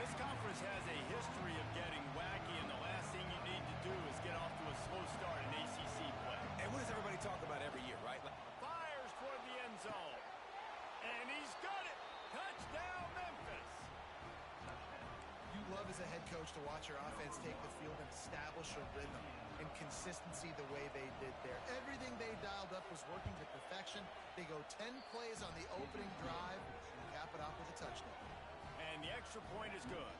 This conference has a history of getting wacky, and the last thing you need to do is get off to a slow start in ACC play. And what does everybody talk about every year, right? Fires toward the end zone. And he's got it. Touchdown, Memphis. You love as a head coach to watch your offense take the field and establish a rhythm and consistency the way they did there. Everything they dialed up was working to perfection. They go 10 plays on the opening drive and cap it off with a touchdown. And the extra point is good.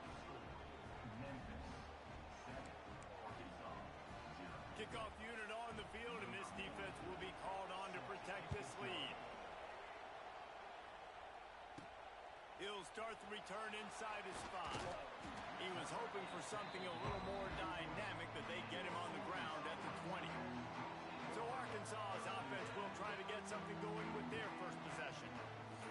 Kickoff unit on the the field, and this defense will be called on to protect this lead. He'll start the return inside his spot. He was hoping for something a little more dynamic, but they get him on the ground at the 20. So Arkansas's offense will try to get something going with their first possession.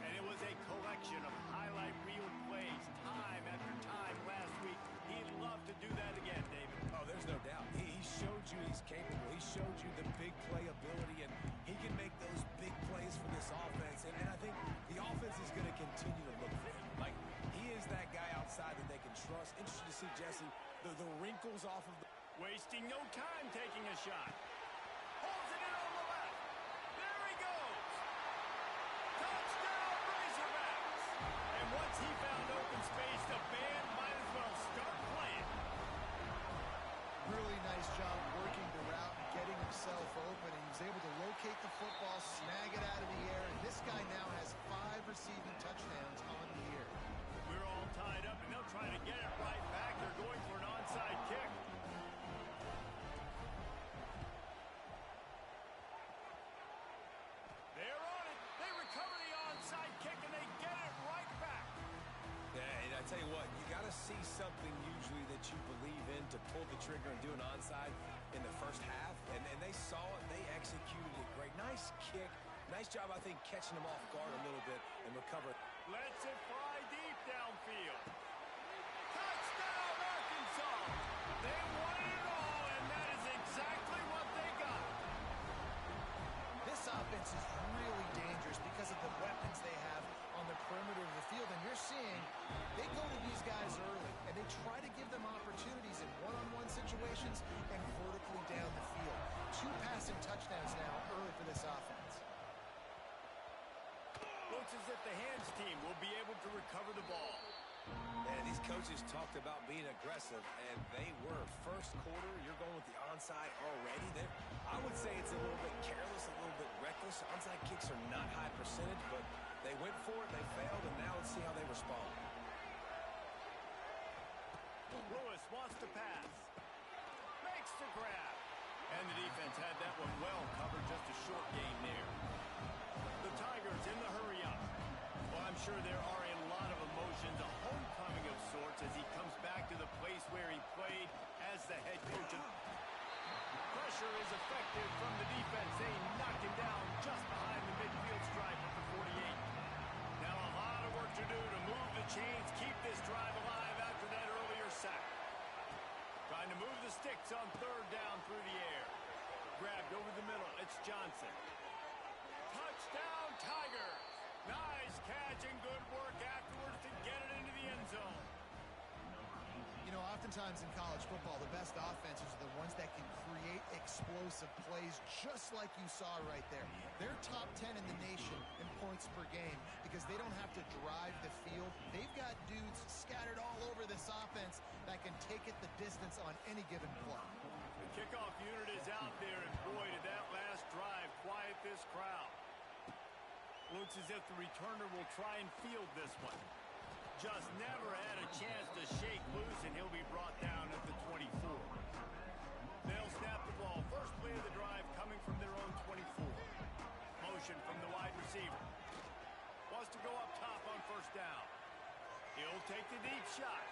And it was a collection of highlight reel plays time after time last week. He'd love to do that again, David. Oh, there's no doubt. He showed you he's capable. He showed you the big play ability, and he can make those big plays for this offense. And I think the offense is going to continue to look for him. Like, he is that guy outside that they can trust. Interesting to see, Jesse, the wrinkles off of the... Wasting no time taking a shot. Holds it in on the left. There he goes. Touchdown, Razorbacks. And once he found open space, the band might as well start playing. Really nice job working the route and getting himself open. And he was able to locate the football, snag it out of the air. And this guy now has 5 receiving touchdowns on the year. We're all tied up, and they'll try to get it right back. They're going for an onside kick. They're on it. They recover the onside kick, and they get it right back. Yeah, and I tell you what, you got to see something usually that you believe in to pull the trigger and do an onside in the first half. And they saw it. They executed it great. Nice kick. Nice job, I think, catching them off guard a little bit and recover. Lets it fly deep downfield. Touchdown, Arkansas. They wanted it all, and that is exactly what they got. This offense is really dangerous because of the weapons they have on the perimeter of the field. And you're seeing they go to these guys early, and they try to give them opportunities in one-on-one situations and vertically down the field. 2 passing touchdowns now early for this offense. Looks as if the hands team will be able to recover the ball. And these coaches talked about being aggressive, and they were. First quarter, you're going with the onside already. I would say it's a little bit careless, a little bit reckless. Onside kicks are not high percentage, but they went for it, they failed, and now let's see how they respond. Lewis wants to pass. Makes the grab. And the defense had that one well covered, just a short gain there. The Tigers in the hurry up. Well, I'm sure there are a lot of emotions, a homecoming of sorts as he comes back to the place where he played as the head coach. Pressure is effective from the defense. They knock him down just behind the midfield stripe at the 48. Now a lot of work to do to move the chains, keep this drive alive after that earlier sack. Trying to move the sticks on 3rd down through the air. Grabbed over the middle. It's Johnson. Touchdown, Tigers. Nice catch and good work afterwards to get it into the end zone. You know, oftentimes in college football, the best offenses are the ones that can create explosive plays just like you saw right there. They're top 10 in the nation in points per game because they don't have to drive the field. They've got dudes scattered all over this offense that can take it the distance on any given play. The kickoff unit is out there, and boy, did that last drive quiet this crowd. Looks as if the returner will try and field this one. Just never had a chance to shake loose, and he'll be brought down at the 24. They'll snap the ball. First play of the drive coming from their own 24. Motion from the wide receiver. Wants to go up top on 1st down. He'll take the deep shot.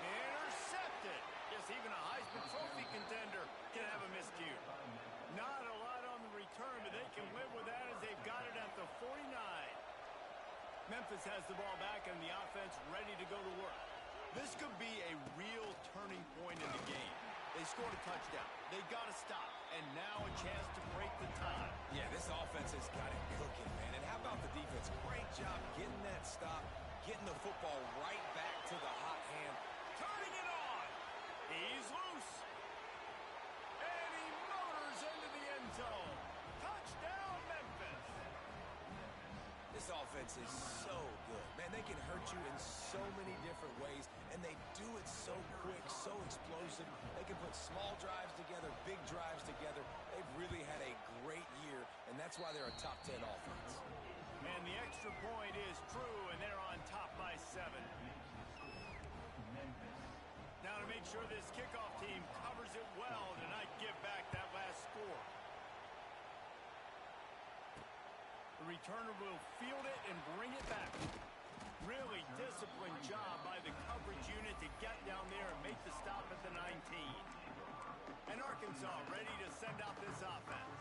Intercepted. Yes, even a Heisman Trophy contender can have a miscue. Not a lot on the return, but they can live with that as they've got it at the 49. Memphis has the ball back and the offense ready to go to work. This could be a real turning point in the game. They scored a touchdown. They got to stop. And now a chance to break the tie. Yeah, this offense has got it cooking, man. And how about the defense? Great job getting that stop, getting the football right back to the hot hand. Turning it on. He's loose. And he motors into the end zone. Touchdown, Memphis. This offense is so good. Man, they can hurt you in so many different ways, and they do it so quick, so explosive. They can put small drives together, big drives together. They've really had a great year, and that's why they're a top 10 offense. And the extra point is true, and they're on top by 7. Now to make sure this kickoff team covers it well to not give back that last score. returner will field it and bring it back. Really disciplined job by the coverage unit to get down there and make the stop at the 19. And Arkansas ready to send out this offense.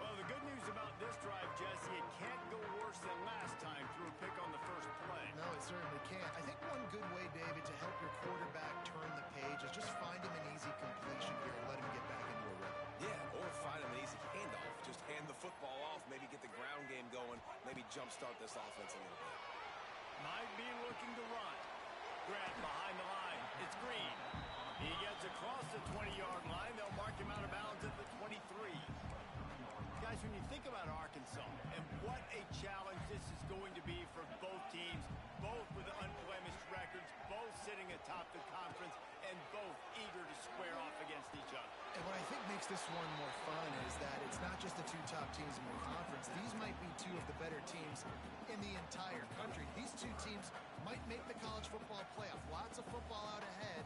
Well, the good news about this drive, Jesse, it can't go worse than last time through a pick on the first play. No, it certainly can't. I think one good way, David, to help your quarterback turn the page is just find him an easy completion here and let him get back into a rhythm. Yeah, or find him an easy handoff. Just hand the football off, maybe get the ground game going, maybe jumpstart this offense a little bit. Might be looking to run. Grant behind the line. It's Green. He gets across the 20-yard line. They'll mark him out of bounds at the 23. Guys, when you think about Arkansas and what a challenge this is going to be for both teams, both with unblemished records, both sitting atop the conference, and both eager to square off against each other. And what I think makes this one more fun is that it's not just the two top teams in the conference. These might be two of the better teams in the entire country. These two teams might make the college football playoff. Lots of football out ahead.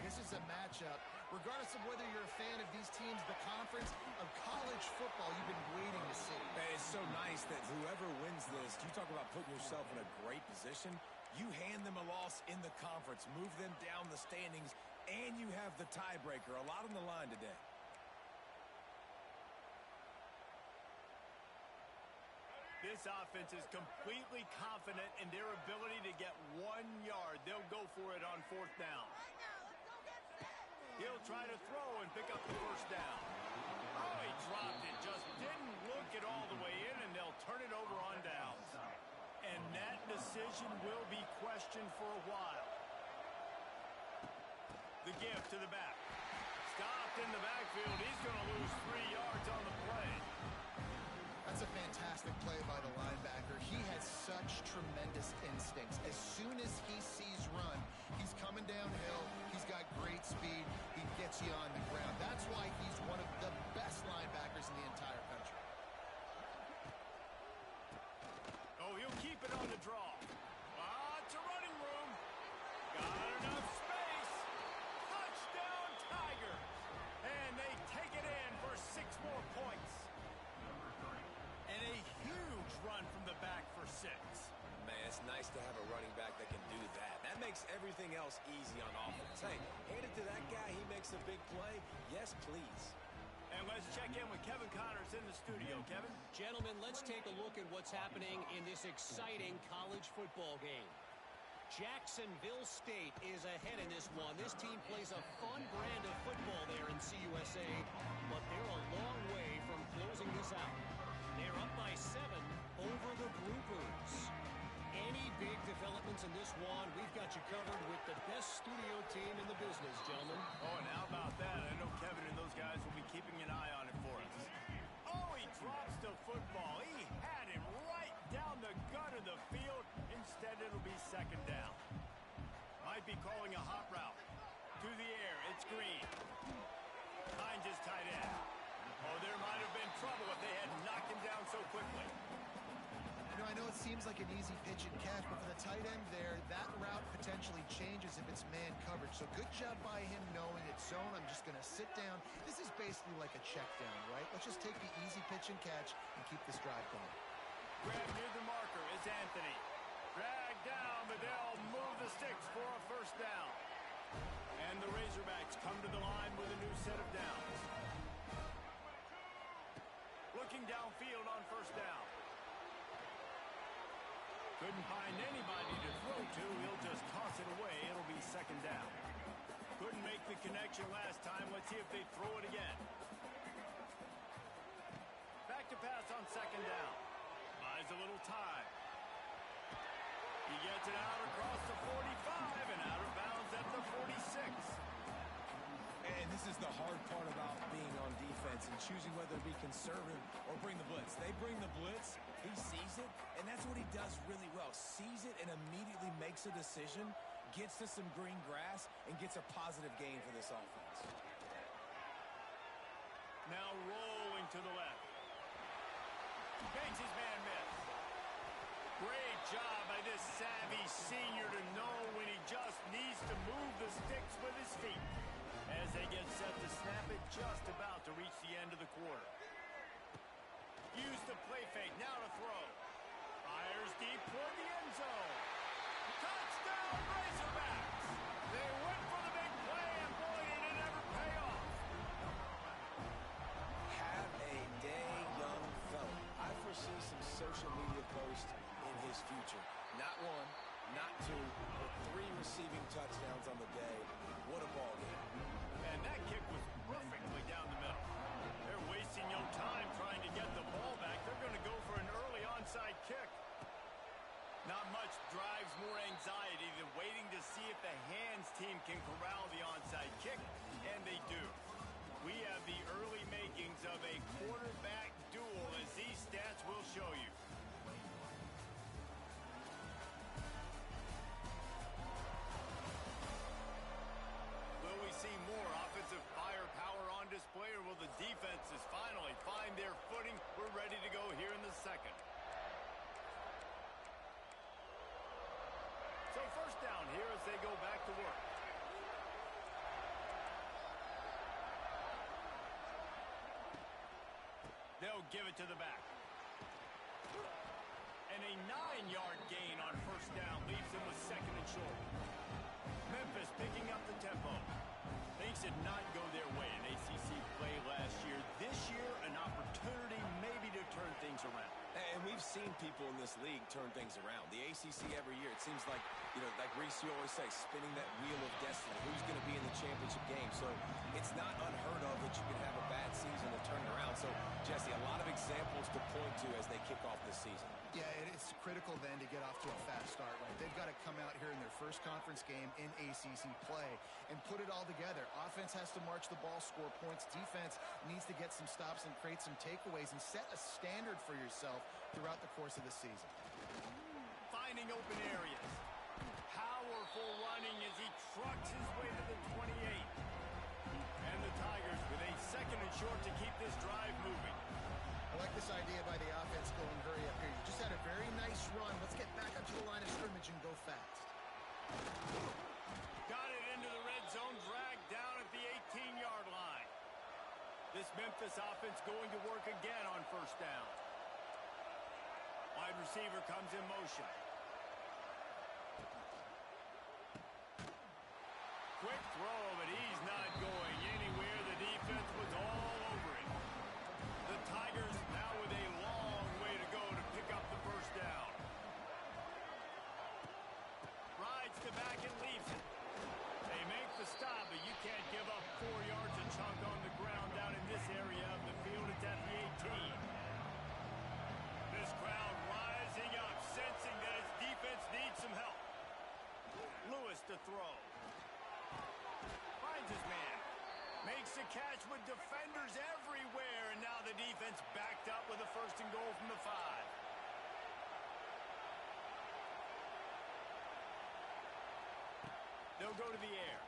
This is a matchup, regardless of whether you're a fan of these teams, the conference of college football you've been waiting to see. And it's so nice that whoever wins this, you talk about putting yourself in a great position, you hand them a loss in the conference, move them down the standings, and you have the tiebreaker. A lot on the line today. This offense is completely confident in their ability to get 1 yard. They'll go for it on fourth down. He'll try to throw and pick up the first down. Oh, he dropped it. Just didn't look it all the way in, and they'll turn it over on downs. And that decision will be questioned for a while. The give to the back. Stopped in the backfield. He's going to lose 3 yards on the play. That's a fantastic play by the linebacker. He has such tremendous instincts. As soon as he sees run, he's coming downhill. He's got great speed. He gets you on the ground. That's why he's one of the best linebackers in the entire country. Oh, he'll keep it on the draw. Lots of running room. Got enough space. Touchdown, Tiger. And they take it in for 6 more points. And a huge run from the back for 6. Man, it's nice to have a running back that can do that. That makes everything else easy on offense. Hey, hand it to that guy. He makes a big play. Yes, please. And let's check in with Kevin Connors in the studio. Kevin? Gentlemen, let's take a look at what's happening in this exciting college football game. Jacksonville State is ahead in this one. This team plays a fun brand of football there in CUSA, but they're a long way from closing this out. They're up by 7 over the Groupers. Any big developments in this one, we've got you covered with the best studio team in the business, gentlemen. Oh, and how about that? I know Kevin and those guys will be keeping an eye on it for us. Oh, he drops the football. He had him right down the gut of the field. Instead, it'll be second down. Might be calling a hot route. To the air, it's Green. Hines is tight end. Oh, there might have been trouble if they had knocked him down so quickly. You know, I know it seems like an easy pitch and catch, but for the tight end there, that route potentially changes if it's man coverage. So good job by him knowing it's zone. I'm just going to sit down. This is basically like a check down, right? Let's just take the easy pitch and catch and keep this drive going. Grab near the marker. It's Anthony. Drag down, but they'll move the sticks for a first down. And the Razorbacks come to the line with a new set of downs. Looking downfield on first down. Couldn't find anybody to throw to. He'll just toss it away. It'll be second down. Couldn't make the connection last time. Let's see if they throw it again. Back to pass on second down. Buys a little time. He gets it out across the 45 and out of bounds at the 46. And this is the hard part about being on defense and choosing whether to be conservative or bring the blitz. They bring the blitz, he sees it, and that's what he does really well. Sees it and immediately makes a decision, gets to some green grass, and gets a positive gain for this offense. Now rolling to the left. Banks his man miss. Great job by this savvy senior to know when he just needs to move the sticks with his feet. As they get set to snap it, just about to reach the end of the quarter. Use the play fake, now to throw. Fires deep toward the end zone. Touchdown, Razorbacks! They went for the big play, and boy, did it ever pay off. Have a day, young fella. I foresee some social media posts in his future. Not one, not two, but 3 receiving touchdowns on the day. What a ball game. And that kick was perfectly down the middle. They're wasting no time trying to get the ball back. They're going to go for an early onside kick. Not much drives more anxiety than waiting to see if the hands team can corral the onside kick, and they do. We have the early makings of a quarterback duel, as these stats will show you. Will we see more offensive firepower on display, or will the defenses finally find their footing? We're ready to go here in the second. So first down here as they go back to work. They'll give it to the back. And a 9-yard gain on first down leaves them with second and short. Memphis picking up the tempo. Things did not go their way in ACC play last year. This year, an opportunity maybe to turn things around. And we've seen people in this league turn things around. The ACC every year, it seems like, like Reese, you always say, spinning that wheel of destiny. Who's going to be in the championship game? So it's not unheard of that you can have a bad season to turn it around. So, Jesse, a lot of examples to point to as they kick off this season. Yeah, it's critical then to get off to a fast start, right? They've got to come out here in their first conference game in ACC play and put it all together. Offense has to march the ball, score points. Defense needs to get some stops and create some takeaways and set a standard for yourself throughout the course of the season. Finding open areas. Powerful running as he trucks his way to the 28. And the Tigers with a second and short to keep this drive moving. I like this idea by the offense going hurry up here. You just had a very nice run. Let's get back up to the line of scrimmage and go fast. Got it into the red zone, dragged down at the 18-yard line. This Memphis offense going to work again on first down. Wide receiver comes in motion. Quick throw, but he's not going anywhere. The defense was all over it. The Tigers now with a long way to go to pick up the first down. Rides to back and leaves it. They make the stop, but you can't give up 4 yards a chunk on the ground down in this area of the field. It's at the 18. This crowd rising up, sensing that its defense needs some help. Lewis to throw. Finds his man. Makes a catch with defenders everywhere, and now the defense backed up with a first and goal from the 5. They'll go to the air.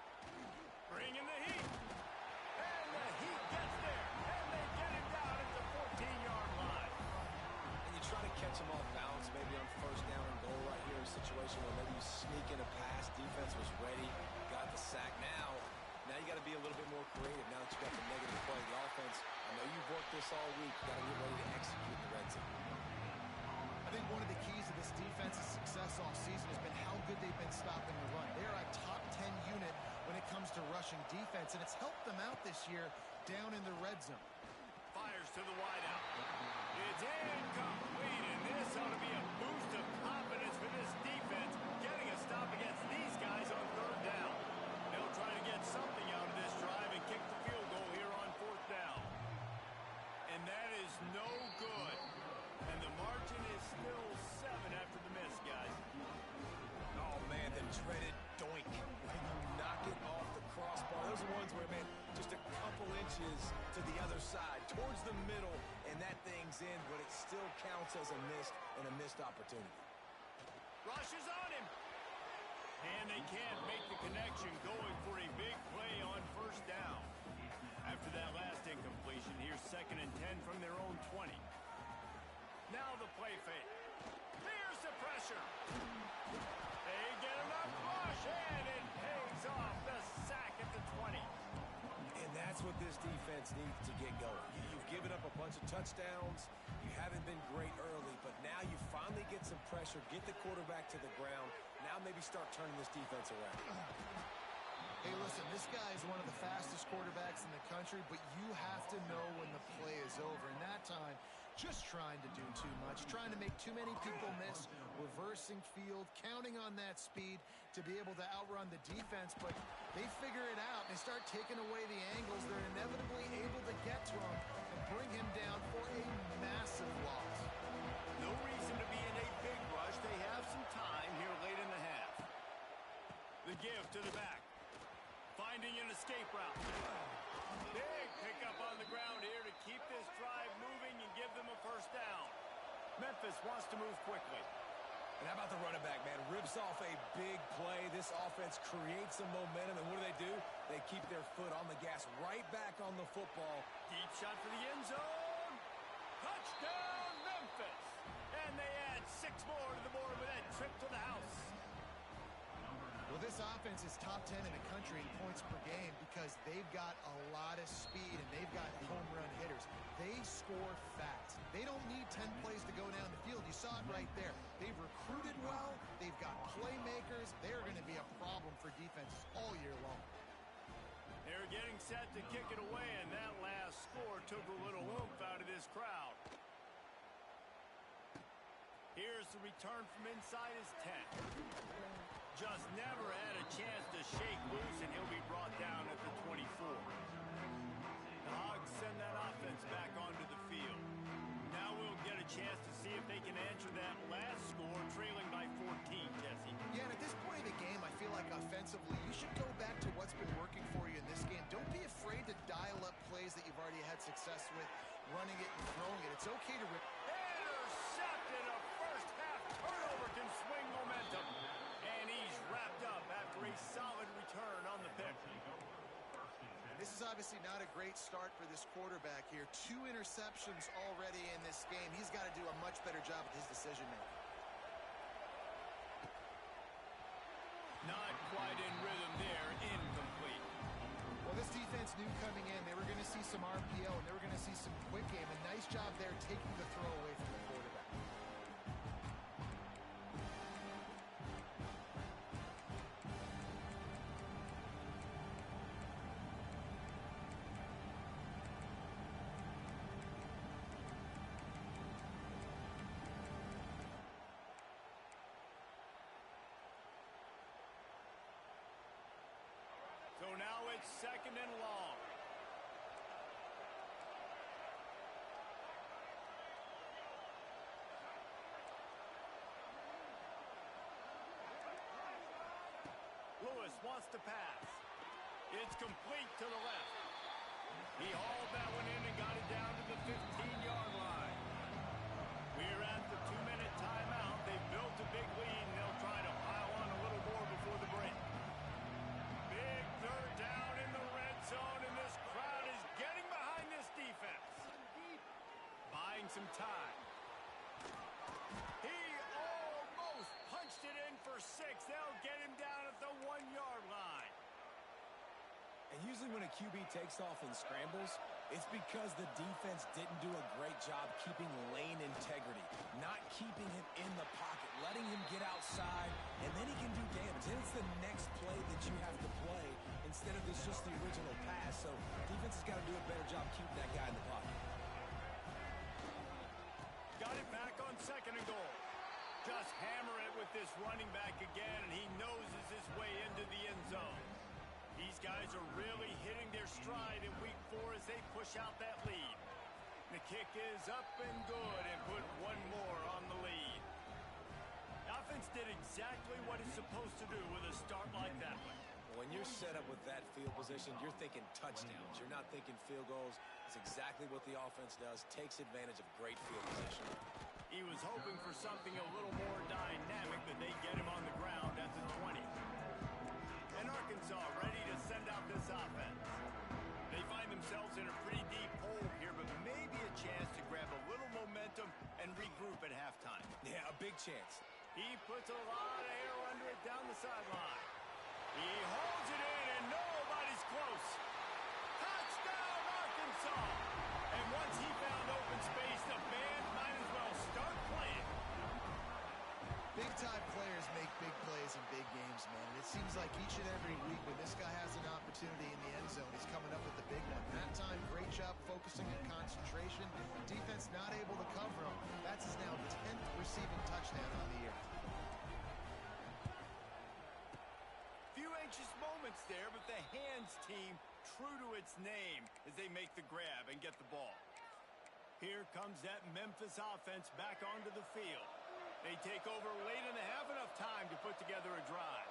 Bring in the heat. And the heat gets there, and they get him down at the 14-yard line. And you try to catch them off balance, maybe on first down and goal right here in a situation where maybe you sneak in a pass. Defense was ready, got the sack. Now you got to be a little bit more creative now that you got the negative play. The offense, I know you've worked this all week. You got to get ready to execute the red zone. I think one of the keys to this defense's success all season has been how good they've been stopping the run. They're a top 10 unit when it comes to rushing defense, and it's helped them out this year down in the red zone. Fires to the wideout. It's incomplete, and this ought to be a boost of confidence for this defense, getting a stop against these guys on third down. They'll try to get something out of this drive and kick the field goal here on fourth down. And that is no good. And the margin is still 7 after the miss, guys. Oh, man, the dreaded doink. When you knock it off the crossbar. Those are ones where, man, just a couple inches to the other side, towards the middle, and that thing's in, but it still counts as a missed opportunity. Rushes on him. And they can't make the connection, going for a big play on first down. After that last incompletion, here's 2nd and 10 from their own 20. Now the play fake. Here's the pressure. They get enough rush, and it pays off. The sack at the 20. And that's what this defense needs to get going. You've given given up a bunch of touchdowns. You haven't been great early, but now you finally get some pressure, get the quarterback to the ground. Now maybe start turning this defense around. Hey, listen, this guy is one of the fastest quarterbacks in the country, but you have to know when the play is over. And that time, just trying to do too much, trying to make too many people miss, reversing field, counting on that speed to be able to outrun the defense. But they figure it out. They start taking away the angles. They're inevitably able to get to him and bring him down for a massive loss. No reason to be in a big rush. They have some time here late in the half. The give to the back. Finding an escape route. Big pickup on the ground here to keep this drive moving and give them a first down. Memphis wants to move quickly. And how about the running back, man? Rips off a big play. This offense creates some momentum, and what do? They keep their foot on the gas right back on the football. Deep shot for the end zone. Touchdown, Memphis. And they add 6 more to the board with that trip to the house. Well, this offense is top 10 in the country in points per game because they've got a lot of speed and they've got home run hitters. They score fast. They don't need 10 plays to go down the field. You saw it right there. They've recruited well. They've got playmakers. They're going to be a problem for defenses all year long. They're getting set to kick it away, and that last score took a little oomph out of this crowd. Here's the return from inside his 10. Just never had a chance to shake loose, and he'll be brought down at the 24. The Hogs send that offense back onto the field. Now we'll get a chance to see if they can answer that last score, trailing by 14, Jesse. Yeah, and at this point in the game, I feel like offensively, you should go back to what's been working for you in this game. Don't be afraid to dial up plays that you've already had success with, running it and throwing it. It's okay to... Intercepted. A first half turnover can swing momentum. And he's wrapped up after a solid return on the pick. This is obviously not a great start for this quarterback here. 2 interceptions already in this game. He's got to do a much better job with his decision-making. Not quite in rhythm there. Incomplete. Well, this defense knew coming in they were going to see some RPO and they were going to see some quick game. A nice job there taking the throw away from the quarterback. So now it's 2nd and long. Lewis wants to pass. It's complete to the left. He hauled that one in and got it down to the 15-yard line. We're at the 2-minute timeout. They've built a big lead, and they'll try to pile on a little more before the break. Big 3rd down in the red zone, and this crowd is getting behind this defense. Buying some time. He almost punched it in for 6. They'll get him down at the 1-yard line. And usually when a QB takes off and scrambles, it's because the defense didn't do a great job keeping lane integrity, not keeping him in the pocket, letting him get outside, and then he can do damage. Then it's the next play that you have to play instead of just the original pass. So defense has got to do a better job keeping that guy in the pocket. Got it back on 2nd and goal. Just hammer it with this running back again, and he noses his way into the end zone. These guys are really hitting their stride in week 4 as they push out that lead. The kick is up and good and put 1 more on the lead. The offense did exactly what it's supposed to do with a start like that one. When you're set up with that field position, you're thinking touchdowns. You're not thinking field goals. It's exactly what the offense does, takes advantage of great field position. He was hoping for something a little more dynamic, but they get him on the ground at the 20. And Arkansas ready to send out this offense. They find themselves in a pretty deep hole here, but maybe a chance to grab a little momentum and regroup at halftime. Yeah, a big chance. He puts a lot of air under it down the sideline. He holds it in, and nobody's close. Touchdown, Arkansas! And once he big games, man. And it seems like each and every week when this guy has an opportunity in the end zone, he's coming up with the big one. That time, great job focusing and concentration. Defense not able to cover him. That's his now 10th receiving touchdown on the year. Few anxious moments there, but the hands team true to its name as they make the grab and get the ball. Here comes that Memphis offense back onto the field. They take over late in the half, enough time to put together a drive.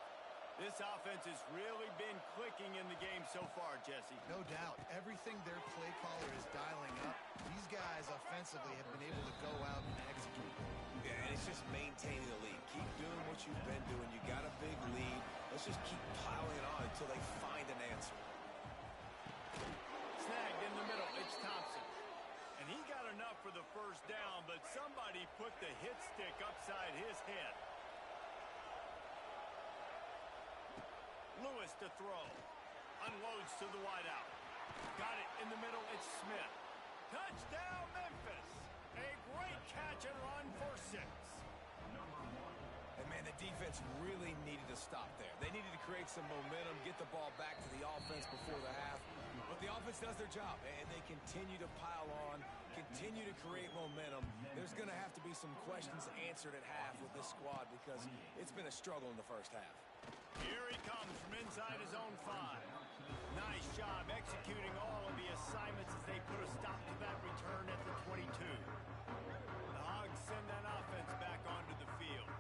This offense has really been clicking in the game so far, Jesse. No doubt. Everything their play caller is dialing up, these guys offensively have been able to go out and execute. Yeah, and it's just maintaining the lead. Keep doing what you've been doing. You got a big lead. Let's just keep piling it on until they find an answer. Snagged in the middle. It's Thompson. And he got enough for the first down, but somebody put the hit stick upside his head. Lewis to throw. Unloads to the wideout. Got it in the middle. It's Smith. Touchdown, Memphis. A great catch and run for 6. And, man, the defense really needed to stop there. They needed to create some momentum, get the ball back to the offense before the half. But the offense does their job, and they continue to pile on, continue to create momentum. There's going to have to be some questions answered at half with this squad because it's been a struggle in the first half. Here he comes from inside his own 5. Nice job executing all of the assignments as they put a stop to that return at the 22. The Hogs send that offense back onto the field.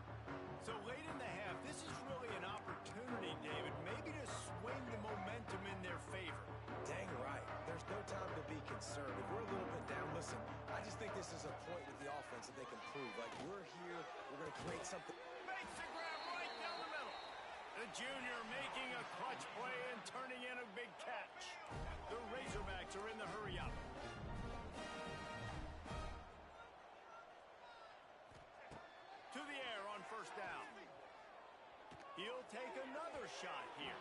So late in the half, this is really an opportunity, David, maybe to swing the momentum in their favor. Dang right. There's no time to be concerned. If we're a little bit down, listen, I just think this is a point with the offense that they can prove. Like, we're here, we're going to create something. Makes the grab right down the middle. The junior making a clutch play and turning in a big catch. The Razorbacks are in the hurry-up. To the air on first down. He'll take another shot here.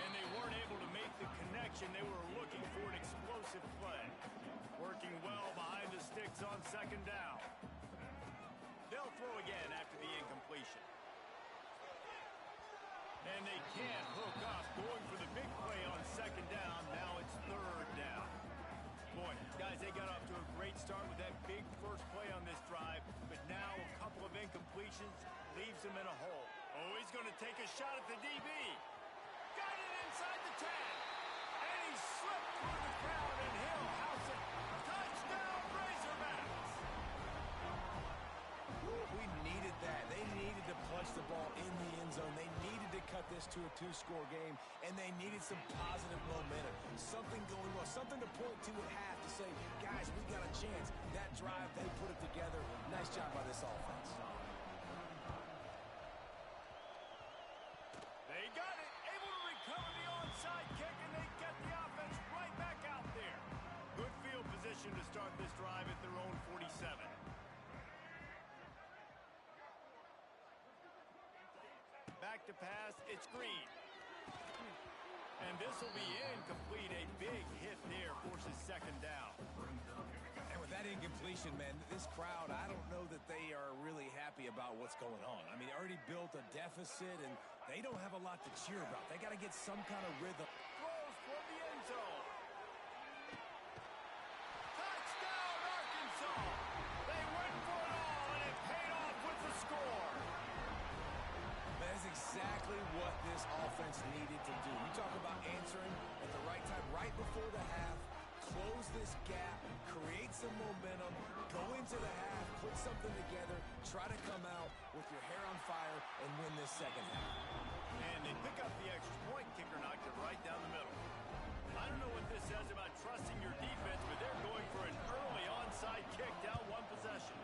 And they weren't able to make the connection. They were looking for an explosive play. Working well behind the sticks on second down. They'll throw again after the incompletion. And they can't hook up, going for the big play on second down. Now it's third down. Boy, guys, they got off to a great start with that big first play on this drive, but now a couple of incompletions leaves them in a hole. Oh, he's going to take a shot at the DB. Got it inside the 10. And he slipped through the crowd, and he'll house it. Touchdown, Razorbacks! We needed that. They needed to punch the ball in the end zone. They needed to cut this to a 2-score game, and they needed some positive momentum. Something going well, something to point to at half to say, guys, we got a chance. That drive, they put it together. Nice job by this offense. They got it, able to recover the onside kick, and they get the offense right back out there. Good field position to start this drive at their own 47. Back to pass, it's Green. And this will be incomplete. A big hit there forces second down. And with that incompletion, man, this crowd, I don't know that they are really happy about what's going on. I mean, they already built a deficit, and they don't have a lot to cheer about. They got to get some kind of rhythm. Throws toward the end zone. Touchdown, Arkansas! They went for it all, and it paid off with the score. That is exactly what this offense needed to do. You talk about answering at the right time, right before the half, close this gap, create some momentum, go into the half, put something together, try to come out with your hair on fire and win this second half. And they pick up the extra point. Kicker knocked it right down the middle. I don't know what this says about trusting your defense, but they're going for an early onside kick down one possession.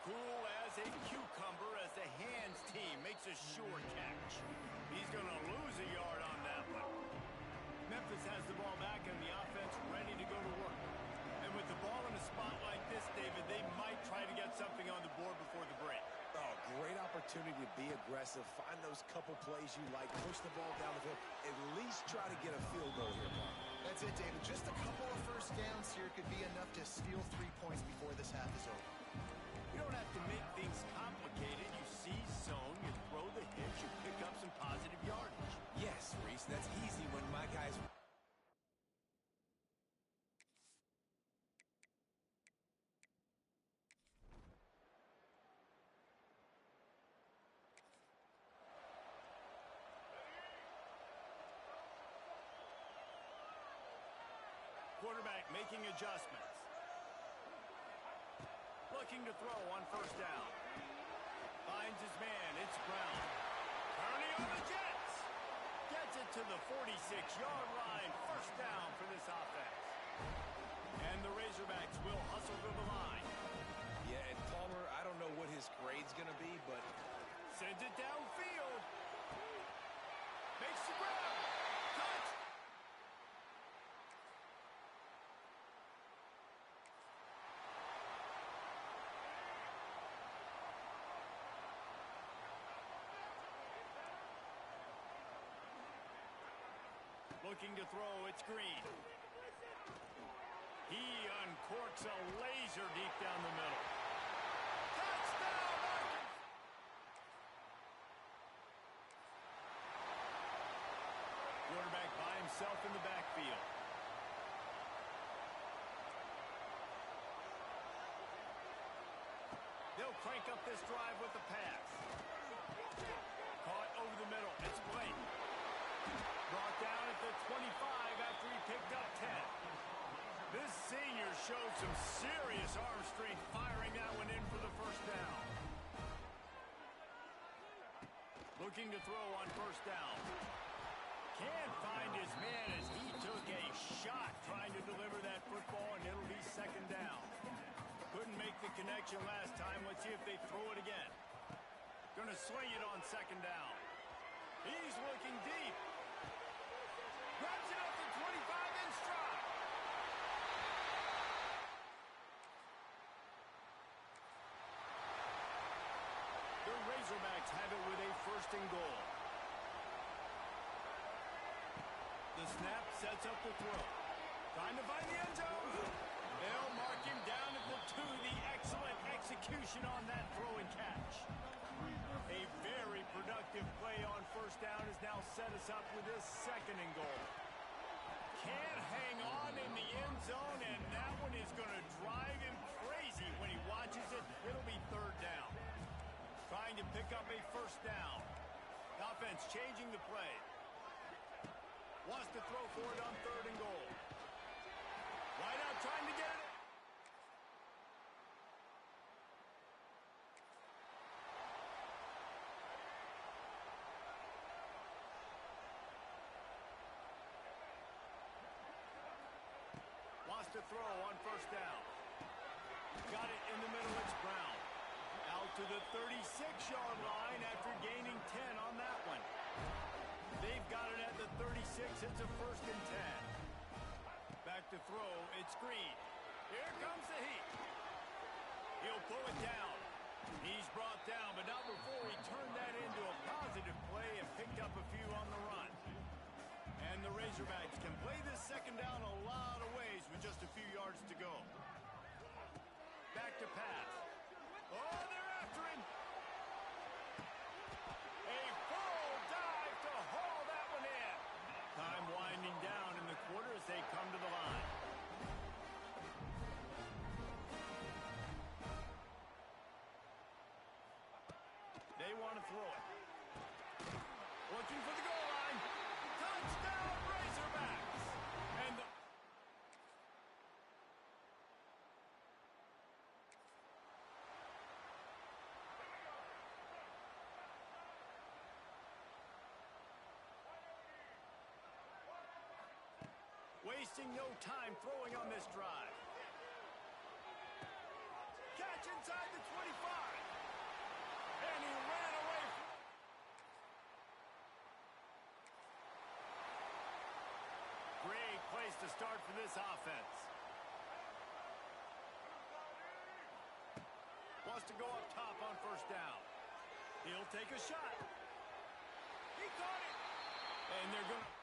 Cool as a cucumber as the hands team makes a sure catch. He's going to lose a yard on that one. Memphis has the ball back and the offense ready to go to work. And with the ball in a spot like this, David, they might try to get something on the board before the break. Oh, great opportunity to be aggressive. Find those couple plays you like. Push the ball down the field. At least try to get a field goal here, Mark. That's it, David. Just a couple of first downs here could be enough to steal 3 points before this half is over. You don't have to make things complicated. You see zone, you throw the hitch, you pick up some positive yardage. Yes, Reese, that's easy when my guys... Quarterback making adjustments. Looking to throw on first down. Finds his man. It's Brown. Turning on the Jets. Gets it to the 46-yard line. First down for this offense. And the Razorbacks will hustle to the line. Yeah, and Palmer, I don't know what his grade's going to be, but... Sends it downfield. Makes the grab. Touch. Looking to throw, it's Green. He uncorks a laser deep down the middle. Touchdown, Marcus! Quarterback by himself in the backfield. They'll crank up this drive with the pass. Caught over the middle. It's Blake. Brought down at the 25 after he picked up 10. This senior showed some serious arm strength firing that one in for the first down. Looking to throw on first down. Can't find his man as he took a shot trying to deliver that football, and it'll be second down. Couldn't make the connection last time. Let's see if they throw it again. Gonna swing it on second down. He's looking deep. Grabs it up to 25 in stride. The Razorbacks have it with a first and goal. The snap sets up the throw. Trying to find the end zone. They'll mark him down at the 2. The excellent execution on that throw and catch. A very productive play on first down has now set us up with this second and goal. Can't hang on in the end zone, and that one is going to drive him crazy when he watches it. It'll be third down. Trying to pick up a first down. Offense changing the play. Wants to throw for it on third and goal. Right out trying to get it. Wants to throw on first down. Got it in the middle. It's Brown. Out to the 36-yard line after gaining 10 on that one. They've got it at the 36. It's a first and 10. Back to throw. It's Green. Here comes the heat. He'll pull it down. He's brought down, but not before he turned that into a positive play and picked up a few on the run. And the Razorbacks can play this second down a lot of ways with just a few yards to go. Back to pass. Oh, they're after him. A full dive to haul that one in. Time winding down in the quarter as they come to the line. They want to throw it. Looking for the goal line. Touchdown, Razorbacks! And the... wasting no time throwing on this drive. Catch inside the 25. And he ran away. Great place to start for this offense. Wants to go up top on first down. He'll take a shot. He caught it. And they're going to...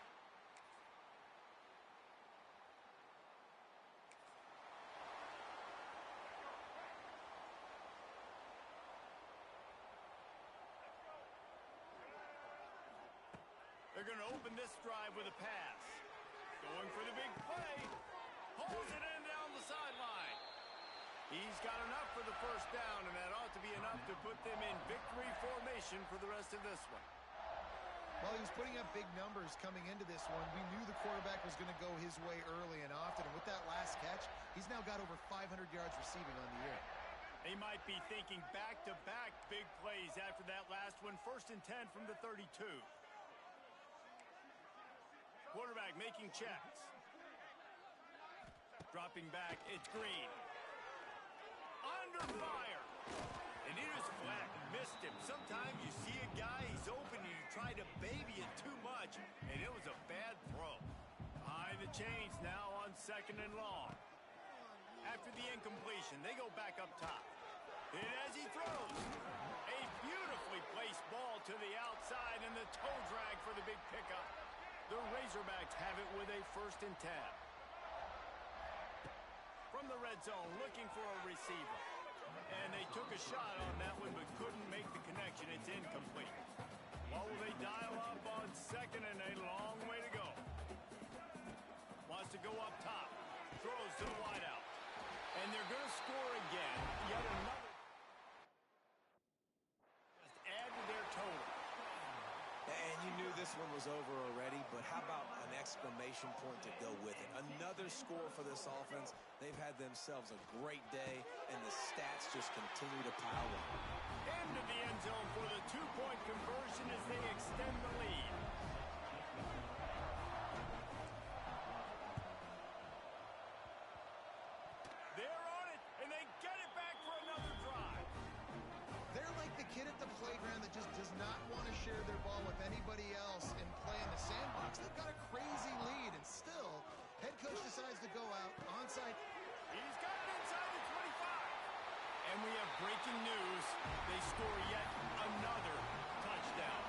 They're going to open this drive with a pass. Going for the big play. Pulls it in down the sideline. He's got enough for the first down, and that ought to be enough to put them in victory formation for the rest of this one. Well, he was putting up big numbers coming into this one. We knew the quarterback was going to go his way early and often. And with that last catch, he's now got over 500 yards receiving on the year. They might be thinking back-to-back big plays after that last one. 1st and 10 from the 32. Quarterback making checks. Dropping back, it's Green. Under fire. And he was flat, missed him. Sometimes you see a guy, he's open, and you try to baby it too much, and it was a bad throw. Behind the chains now on 2nd and long. After the incompletion, they go back up top. And as he throws, a beautifully placed ball to the outside, and the toe drag for the big pickup. The Razorbacks have it with a 1st and 10. From the red zone, looking for a receiver. And they took a shot on that one, but couldn't make the connection. It's incomplete. What will they dial up on 2nd and a long way to go? Wants to go up top. Throws to the wideout. And they're going to score again. Yet another. Just add to their total. And you knew this one was over already, but how about an exclamation point to go with it? Another score for this offense. They've had themselves a great day, and the stats just continue to pile up. Into the end zone for the 2-point conversion as they extend the lead. They're on it, and they get it back for another drive. They're like the kid at the playground that just does not want to share their ball with anybody else and play in the sandbox. They've got a crazy lead, and still, head coach decides to go out onside. He's got it inside the 25. And we have breaking news. They score yet another touchdown.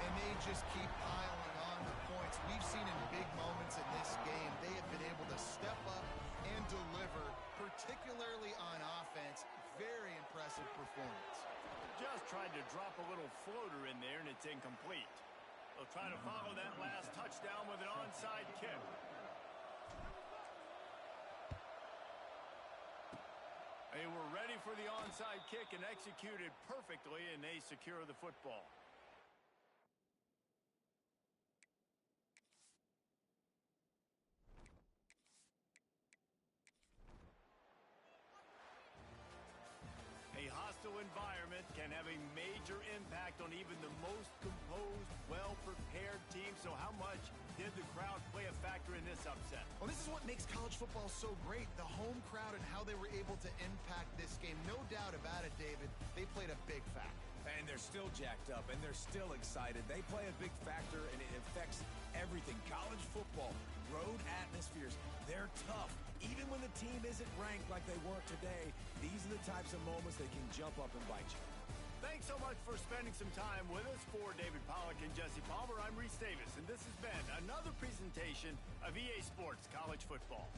And they just keep piling on the points. We've seen in big moments in this game, they have been able to step up and deliver, particularly on offense. Very impressive performance. Just tried to drop a little floater in there, and it's incomplete. They'll try to follow that last touchdown with an onside kick. They were ready for the onside kick and executed perfectly, and they secure the football. A hostile environment can have a major impact on even the most composed, well-prepared team. So how much did the crowd play a factor in this upset? Well, this is what makes college football so great, the home crowd and how they were able to impact this game. No doubt about it, David. They played a big factor. And they're still jacked up, and they're still excited. They play a big factor, and it affects everything. College football, road atmospheres, they're tough. Even when the team isn't ranked like they weren't today, these are the types of moments that can jump up and bite you. Thanks so much for spending some time with us. For David Pollack and Jesse Palmer, I'm Reese Davis, and this has been another presentation of EA Sports College Football.